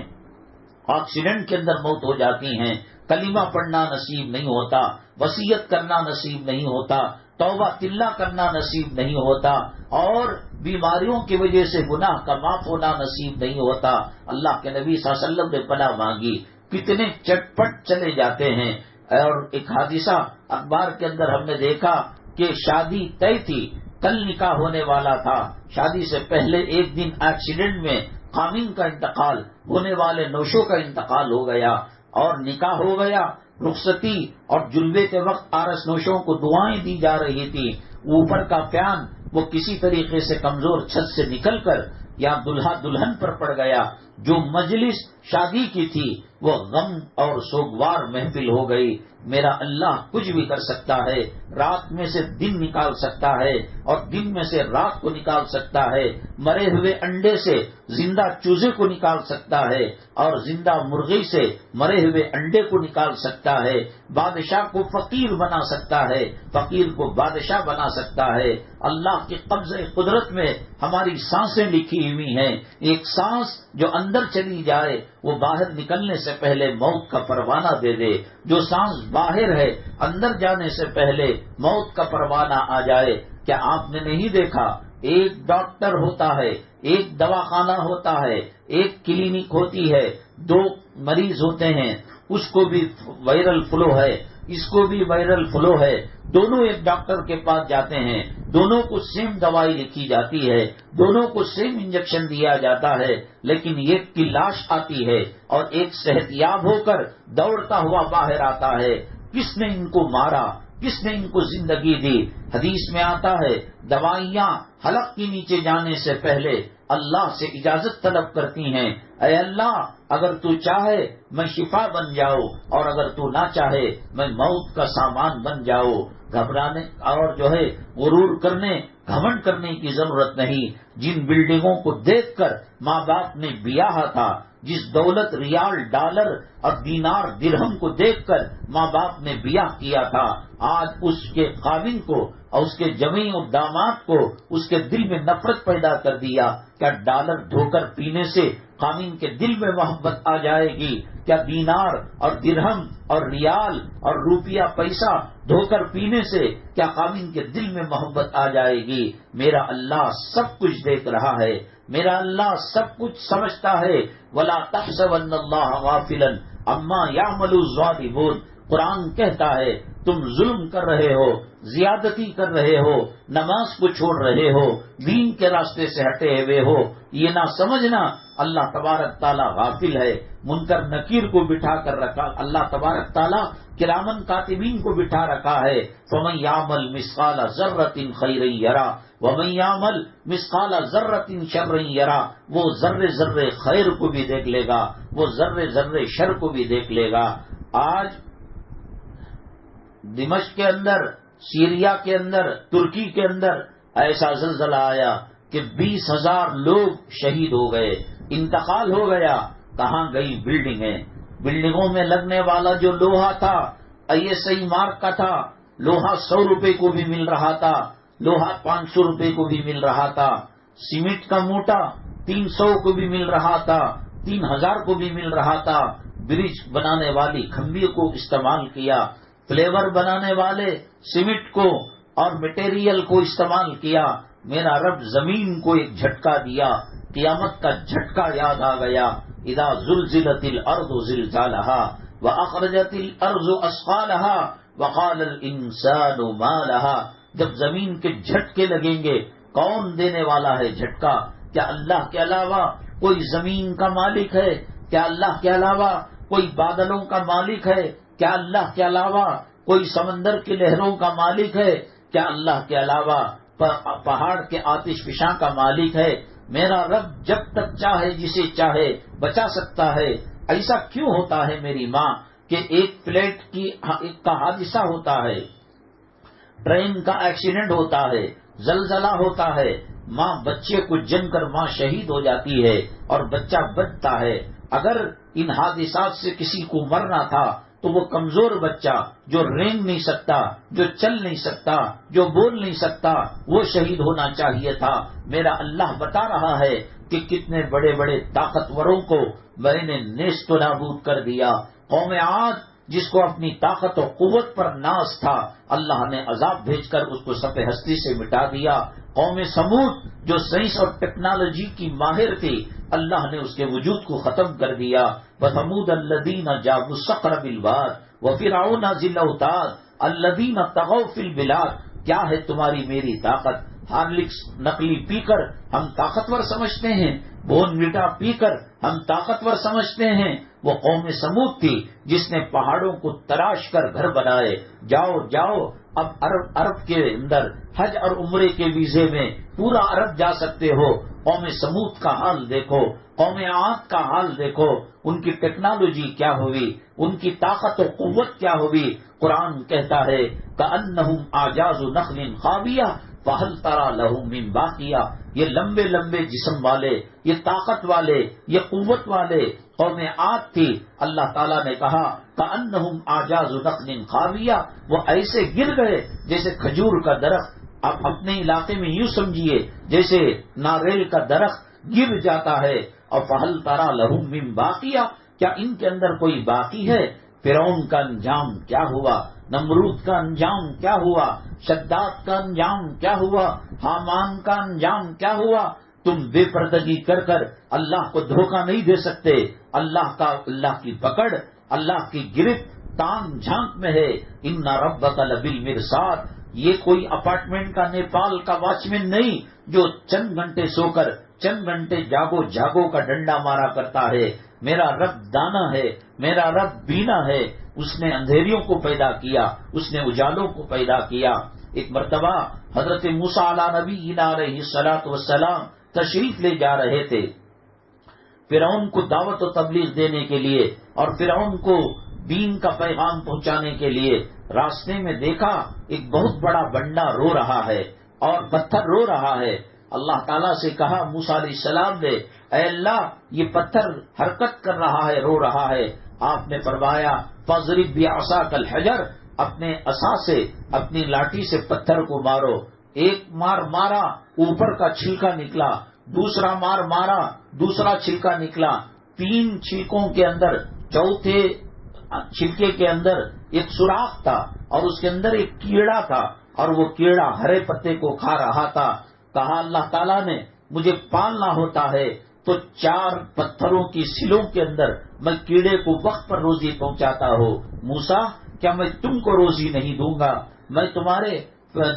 ایکسیڈنٹ کے اندر موت ہو جاتی ہیں، کلمہ پڑھنا نصیب نہیں ہوتا، وصیت کرنا نصیب نہیں ہوتا، توبہ تلہ کرنا نصیب نہیں ہوتا، اور بیماریوں کی وجہ سے گناہ کا معاف ہونا نصیب نہیں ہوتا. اللہ کے نبی صلی اللہ علیہ وسلم نے پناہ مانگی. کتنے چٹپٹ چلے جاتے ہیں. اور ایک حادثہ اخبار کے اندر ہم نے دیکھا کہ شادی طے تھی، کل نکاح ہونے والا تھا، شادی سے پہلے ایک دن ایکسیڈنٹ میں خامین کا انتقال، ہونے والے نوشوں کا انتقال ہو گیا، اور نکاح ہو گیا. رخصتی اور جلوے کے وقت آرس نوشوں کو دعائیں دی جا رہی تھی، اوپر کا پیان وہ کسی طریقے سے کمزور چھت سے نکل کر یا دلہا دلہن پر پڑ گیا، جو مجلس شادی کی تھی وہ غم اور سوگوار محفل ہو گئی۔ میرا اللہ کچھ بھی کر سکتا ہے، رات میں سے دن نکال سکتا ہے اور دن میں سے رات کو نکال سکتا ہے، مرے ہوئے انڈے سے زندہ چوزے کو نکال سکتا ہے اور زندہ مرغی سے مرے ہوئے انڈے کو نکال سکتا ہے، بادشاہ کو فقیر بنا سکتا ہے، فقیر کو بادشاہ بنا سکتا ہے۔ اللہ کی قبضہ قدرت میں ہماری سانسیں لکھی ہوئی ہیں، ایک سانس جو اندر چلی جائے وہ باہر نکلنے سے پہلے موت کا پروانہ دے دے، جو سانس باہر ہے اندر جانے سے پہلے موت کا پروانہ آ جائے۔ کیا آپ نے نہیں دیکھا ایک ڈاکٹر ہوتا ہے، ایک دواخانہ ہوتا ہے، ایک کلینک ہوتی ہے، دو مریض ہوتے ہیں، اس کو بھی وائرل فلو ہے، اس کو بھی وائرل فلو ہے، دونوں ایک ڈاکٹر کے پاس جاتے ہیں، دونوں کو سیم دوائی لکھی جاتی ہے، دونوں کو سیم انجیکشن دیا جاتا ہے، لیکن ایک کی لاش آتی ہے اور ایک صحت یاب ہو کر دوڑتا ہوا باہر آتا ہے۔ کس نے ان کو مارا؟ کس نے ان کو زندگی دی؟ حدیث میں آتا ہے دوائیاں حلق کے نیچے جانے سے پہلے اللہ سے اجازت طلب کرتی ہیں، اے اللہ اگر تو چاہے میں شفا بن جاؤ اور اگر تو نہ چاہے میں موت کا سامان بن جاؤ۔ گھبرانے اور غرور کرنے گھمنڈ کرنے کی ضرورت نہیں۔ جن بلڈنگوں کو دیکھ کر ماں باپ نے بیاہا تھا، جس دولت ریال ڈالر اور دینار درہم کو دیکھ کر ماں باپ نے بیاہ کیا تھا، آج اس کے خاوند کو اور اس کے جمیع اور داماد کو اس کے دل میں نفرت پیدا کر دیا۔ کیا ڈالر دھو کر پینے سے خاوند کے دل میں محبت آ جائے گی؟ کیا دینار اور درہم اور ریال اور روپیہ پیسہ دھو کر پینے سے کیا خاوند کے دل میں محبت آ جائے گی؟ میرا اللہ سب کچھ دیکھ رہا ہے، میرا اللہ سب کچھ سمجھتا ہے۔ وَلَا تَحْسَبَنَّ اللَّهَ غَافِلًا عَمَّا يَعْمَلُ الظَّالِمُونَ، قرآن کہتا ہے تم ظلم کر رہے ہو، زیادتی کر رہے ہو، نماز کو چھوڑ رہے ہو، دین کے راستے سے ہٹے ہوئے ہو، یہ نہ سمجھنا اللہ تبارک تعالیٰ غافل ہے۔ منکر نکیر کو بٹھا کر رکھا اللہ تبارک تعالیٰ، کرامن کاتبین کو بٹھا رکھا ہے۔ فَمَن يَعْمَلْ مِثْقَالَ ذَرَّةٍ خَيْرًا يَرَهُ وَمَن يَعْمَلْ مِثْقَالَ ذَرَّةٍ شَرًّا يَرَهُ، وہ ذرے ذرے خیر کو بھی دیکھ لے گا، وہ ذرے ذرے شر کو بھی دیکھ لے گا۔ آج دمشق کے اندر، سیریا کے اندر، ترکی کے اندر ایسا زلزلہ آیا کہ 20,000 لوگ شہید ہو گئے، انتقال ہو گیا۔ کہاں گئی بلڈنگیں؟ بلڈنگوں میں لگنے والا جو لوہا تھا ISI مارک کا تھا، لوہا 100 روپے کو بھی مل رہا تھا، لوہا 500 روپے کو بھی مل رہا تھا، سیمنٹ کا موٹا 300 کو بھی مل رہا تھا، 3000 کو بھی مل رہا تھا۔ برج بنانے والی کھمبی کو استعمال کیا، فلیور بنانے والے سیمنٹ کو اور مٹیریل کو استعمال کیا۔ میرا رب زمین کو ایک جھٹکا دیا، قیامت کا جھٹکا یاد آ گیا۔ اذا زلزلت الارض زلزالها واخرجت الارض اثقالها وقال الانسان ما لها، جب زمین کے جھٹکے لگیں گے کون دینے والا ہے جھٹکا؟ کیا اللہ کے علاوہ کوئی زمین کا مالک ہے؟ کیا اللہ کے علاوہ کوئی بادلوں کا مالک ہے؟ کیا اللہ کے علاوہ کوئی سمندر کی لہروں کا مالک ہے؟ کیا اللہ کے علاوہ پہاڑ کے آتش فشاں کا مالک ہے؟ میرا رب جب تک چاہے جسے چاہے بچا سکتا ہے۔ ایسا کیوں ہوتا ہے میری ماں کہ ایک فلیٹ کا حادثہ ہوتا ہے، ٹرین کا ایکسیڈنٹ ہوتا ہے، زلزلہ ہوتا ہے، ماں بچے کو جن کر ماں شہید ہو جاتی ہے اور بچہ بچتا ہے۔ اگر ان حادثات سے کسی کو مرنا تھا تو وہ کمزور بچہ جو رینگ نہیں سکتا، جو چل نہیں سکتا، جو بول نہیں سکتا، وہ شہید ہونا چاہیے تھا۔ میرا اللہ بتا رہا ہے کہ کتنے بڑے بڑے طاقتوروں کو میں نے نیست و نابود کر دیا۔ قوم عاد جس کو اپنی طاقت و قوت پر ناز تھا، اللہ نے عذاب بھیج کر اس کو صفحہ ہستی سے مٹا دیا۔ قوم سمود جو سائنس اور ٹیکنالوجی کی ماہر تھی، اللہ نے اس کے وجود کو ختم کر دیا۔ وَثَمُودَ الَّذِينَ جَابُوا الصَّخْرَ بِالْوَادِ وَفِرْعَوْنَ ذِي الْأَوْتَادِ الَّذِينَ طَغَوْا فِي الْبِلَادِ، کیا ہے تمہاری میری طاقت؟ ہارلکس نقلی پی کر ہم طاقتور سمجھتے ہیں، بون ویٹا پی کر ہم طاقتور سمجھتے ہیں، وہ قوم سمود تھی جس نے پہاڑوں کو تراش کر گھر بنائے. جاؤ اب عرب کے اندر حج اور عمرے کے ویزے میں پورا عرب جا سکتے ہو. قوم سمود کا حال دیکھو، قوم عاد کا حال دیکھو، ان کی ٹیکنالوجی کیا ہوئی، ان کی طاقت و قوت کیا ہوئی. قرآن کہتا ہے کأنہم اعجاز نخل خاویہ فہل تری لہم من باقیہ. یہ لمبے لمبے جسم والے، یہ طاقت والے، یہ قوت والے قوم عاد تھی. اللہ تعالیٰ نے کہا کأنہم اعجاز نخل خاویہ، وہ ایسے گر گئے جیسے کھجور کا درخت. آپ اپنے علاقے میں یوں سمجھیے جیسے ناریل کا درخت گر جاتا ہے. اور فہل تری لہم من باقیہ، کیا ان کے اندر کوئی باقی ہے؟ فرعون کا انجام کیا ہوا، نمرود کا انجام کیا ہوا، شداد کا انجام کیا ہوا، حامان کا انجام کیا ہوا. تم بے پردگی کر کر اللہ کو دھوکہ نہیں دے سکتے. اللہ کی پکڑ، اللہ کی گرفت تان جھانک میں ہے. ان ربک لبالمرصاد. یہ کوئی اپارٹمنٹ کا نیپال کا واچ مین نہیں جو چند گھنٹے سو کر چند گھنٹے جاگو کا ڈنڈا مارا کرتا ہے. میرا رب دانا ہے، میرا رب بینا ہے. اس نے اندھیریوں کو پیدا کیا، اس نے اجالوں کو پیدا کیا. ایک مرتبہ حضرت موسیٰ علیہ نبی علیہ الصلوۃ والسلام تشریف لے جا رہے تھے فرعون کو دعوت و تبلیغ دینے کے لیے اور فرعون کو دین کا پیغام پہنچانے کے لیے. راستے میں دیکھا ایک بہت بڑا بندہ رو رہا ہے اور پتھر رو رہا ہے. اللہ تعالیٰ سے کہا موسیٰ علیہ السلام نے، اے اللہ یہ پتھر حرکت کر رہا ہے، رو رہا ہے. آپ نے فرمایا فَاضْرِبْ بِعَصَاكَ الْحَجَرَ، اپنے عصا سے، اپنی لاٹھی سے پتھر کو مارو. ایک مار مارا، اوپر کا چھلکا نکلا. دوسرا مار مارا، دوسرا چھلکا نکلا. 3 چھلکوں کے اندر چوتھے چھلکے کے اندر ایک سوراخ تھا اور اس کے اندر ایک کیڑا تھا اور وہ کیڑا ہرے پتے کو کھا رہا تھا. کہا اللہ تعالیٰ نے مجھے پالنا ہوتا ہے تو 4 پتھروں کی سلوں کے اندر میں کیڑے کو وقت پر روزی پہنچاتا ہوں. موسیٰ کیا میں تم کو روزی نہیں دوں گا؟ میں تمہارے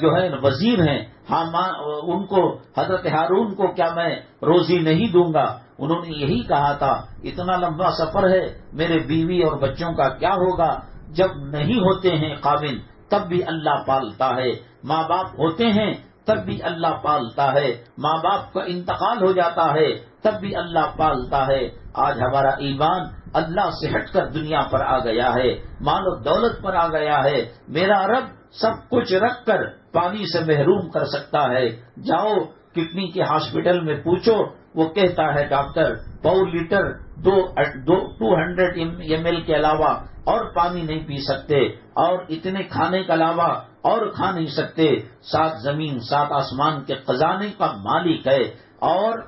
جو ہے وزیر ہیں ان کو، حضرت ہارون کو کیا میں روزی نہیں دوں گا؟ انہوں نے یہی کہا تھا اتنا لمبا سفر ہے، میرے بیوی اور بچوں کا کیا ہوگا؟ جب نہیں ہوتے ہیں قابل تب بھی اللہ پالتا ہے، ماں باپ ہوتے ہیں تب بھی اللہ پالتا ہے، ماں باپ کا انتقال ہو جاتا ہے تب بھی اللہ پالتا ہے. آج ہمارا ایمان اللہ سے ہٹ کر دنیا پر آ گیا ہے، مال و دولت پر آ گیا ہے. میرا رب سب کچھ رکھ کر پانی سے محروم کر سکتا ہے. جاؤ کڈنی کے ہاسپٹل میں پوچھو، وہ کہتا ہے ڈاکٹر 1.25 لیٹر 200 ml کے علاوہ اور پانی نہیں پی سکتے، اور اتنے کھانے کے علاوہ اور کھا نہیں سکتے. 7 زمین 7 آسمان کے خزانے کا مالک ہے، اور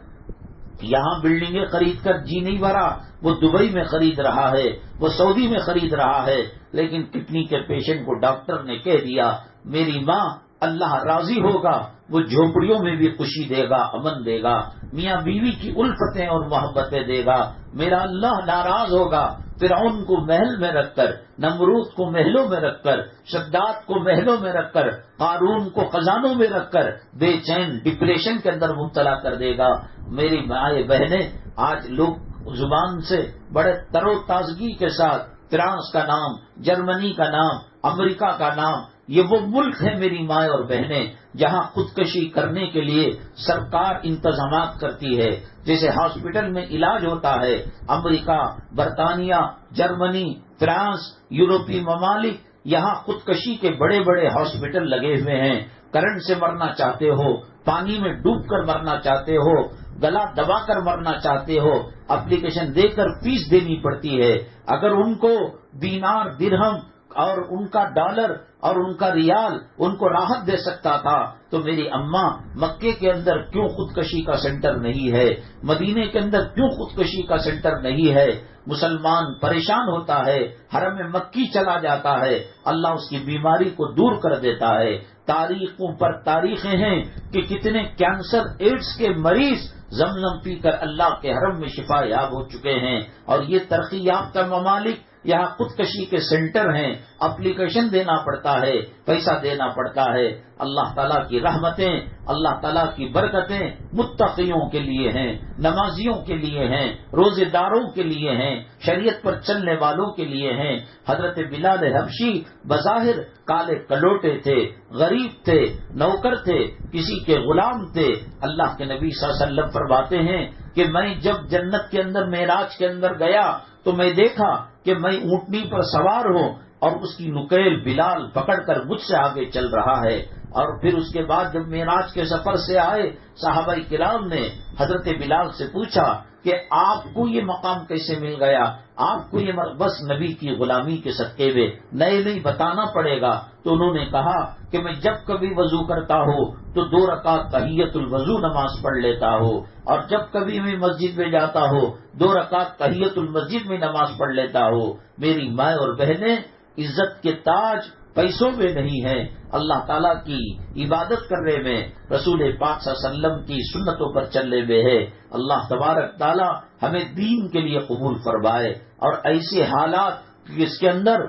یہاں بلڈنگیں خرید کر جی نہیں بھرا. وہ دبئی میں خرید رہا ہے، وہ سعودی میں خرید رہا ہے، لیکن کڈنی کے پیشنٹ کو ڈاکٹر نے کہہ دیا میری ماں اللہ راضی ہوگا، وہ جھوپڑیوں میں بھی خوشی دے گا، امن دے گا، میاں بیوی کی الفتیں اور محبتیں دے گا. میرا اللہ ناراض ہوگا. فرعون کو محل میں رکھ کر، نمرود کو محلوں میں رکھ کر، شداد کو محلوں میں رکھ کر، قارون کو خزانوں میں رکھ کر بے چین ڈپریشن کے اندر مبتلا کر دے گا. میری مائیں بہنیں، آج لوگ زبان سے بڑے تر و تازگی کے ساتھ فرانس کا نام، جرمنی کا نام، امریکہ کا نام، یہ وہ ملک ہے میری مائیں اور بہنیں جہاں خودکشی کرنے کے لیے سرکار انتظامات کرتی ہے. جیسے ہاسپٹل میں علاج ہوتا ہے، امریکہ، برطانیہ، جرمنی، فرانس، یورپی ممالک، یہاں خودکشی کے بڑے بڑے ہاسپٹل لگے ہوئے ہیں. کرنٹ سے مرنا چاہتے ہو، پانی میں ڈوب کر مرنا چاہتے ہو، گلا دبا کر مرنا چاہتے ہو، اپلیکیشن دے کر فیس دینی پڑتی ہے. اگر ان کو دینار درہم اور ان کا ڈالر اور ان کا ریال ان کو راحت دے سکتا تھا تو میری اماں مکے کے اندر کیوں خودکشی کا سینٹر نہیں ہے؟ مدینے کے اندر کیوں خودکشی کا سینٹر نہیں ہے؟ مسلمان پریشان ہوتا ہے، حرم مکی چلا جاتا ہے، اللہ اس کی بیماری کو دور کر دیتا ہے. تاریخوں پر تاریخیں ہیں کہ کتنے کینسر ایڈز کے مریض زمزم پی کر اللہ کے حرم میں شفا یاب ہو چکے ہیں. اور یہ ترقی یافتہ ممالک یہاں خودکشی کے سینٹر ہیں، اپلیکیشن دینا پڑتا ہے، پیسہ دینا پڑتا ہے۔ اللہ تعالیٰ کی رحمتیں، اللہ تعالیٰ کی برکتیں متقیوں کے لیے ہیں، نمازیوں کے لیے ہیں، روزے داروں کے لیے ہیں، شریعت پر چلنے والوں کے لیے ہیں۔ حضرت بلال حبشی بظاہر کالے کلوٹے تھے، غریب تھے، نوکر تھے، کسی کے غلام تھے۔ اللہ کے نبی صلی اللہ علیہ وسلم فرماتے ہیں کہ میں جب جنت کے اندر معراج کے اندر گیا تو میں دیکھا کہ میں اونٹنی پر سوار ہوں اور اس کی نکیل بلال پکڑ کر مجھ سے آگے چل رہا ہے۔ اور پھر اس کے بعد جب معراج کے سفر سے آئے، صحابہ کرام نے حضرت بلال سے پوچھا کہ آپ کو یہ مقام کیسے مل گیا؟ آپ کو یہ بس نبی کی غلامی کے صدقے میں نہیں بتانا پڑے گا۔ تو انہوں نے کہا کہ میں جب کبھی وضو کرتا ہوں تو 2 رکعت تحیۃ الوضو نماز پڑھ لیتا ہوں، اور جب کبھی میں مسجد میں جاتا ہوں 2 رکعت تحیۃ المسجد میں نماز پڑھ لیتا ہوں۔ میری ماں اور بہنیں، عزت کے تاج پیسوں میں نہیں ہے، اللہ تعالیٰ کی عبادت کرنے میں، رسول پاک صلی اللہ علیہ وسلم کی سنتوں پر چلنے میں ہے۔ اللہ تبارک تعالیٰ ہمیں دین کے لیے قبول فرمائے، اور ایسے حالات جس کے اندر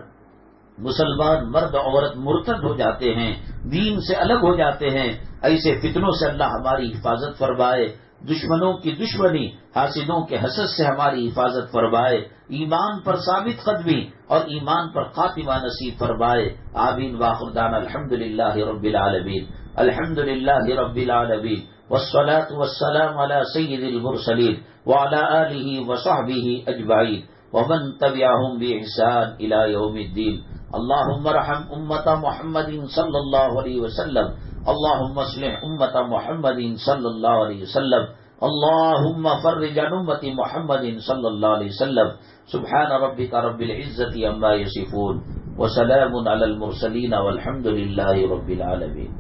مسلمان مرد عورت مرتد ہو جاتے ہیں، دین سے الگ ہو جاتے ہیں، ایسے فتنوں سے اللہ ہماری حفاظت فرمائے، دشمنوں کی دشمنی، حاسدوں کے حسد سے ہماری حفاظت فرمائے، ایمان پر ثابت قدمی اور ایمان پر خاتمہ نصیب فرمائے۔ آمین وآخر دعوانا الحمدللہ رب العالمین، الحمدللہ رب العالمین، والصلاة والسلام على سید المرسلین وعلى آلہ وصحبہ اجمعین ومن تبعهم بإحسان إلى يوم الدين۔ اللهم ارحم امت محمد صلی اللہ علیہ وسلم، اللهم اصلح امت محمد صلی اللہ علیہ وسلم، اللهم فرج عن امت محمد صلی اللہ علیہ وسلم۔ سبحان ربک رب العزة عما یصفون وسلام علی المرسلین والحمد للہ رب العالمین۔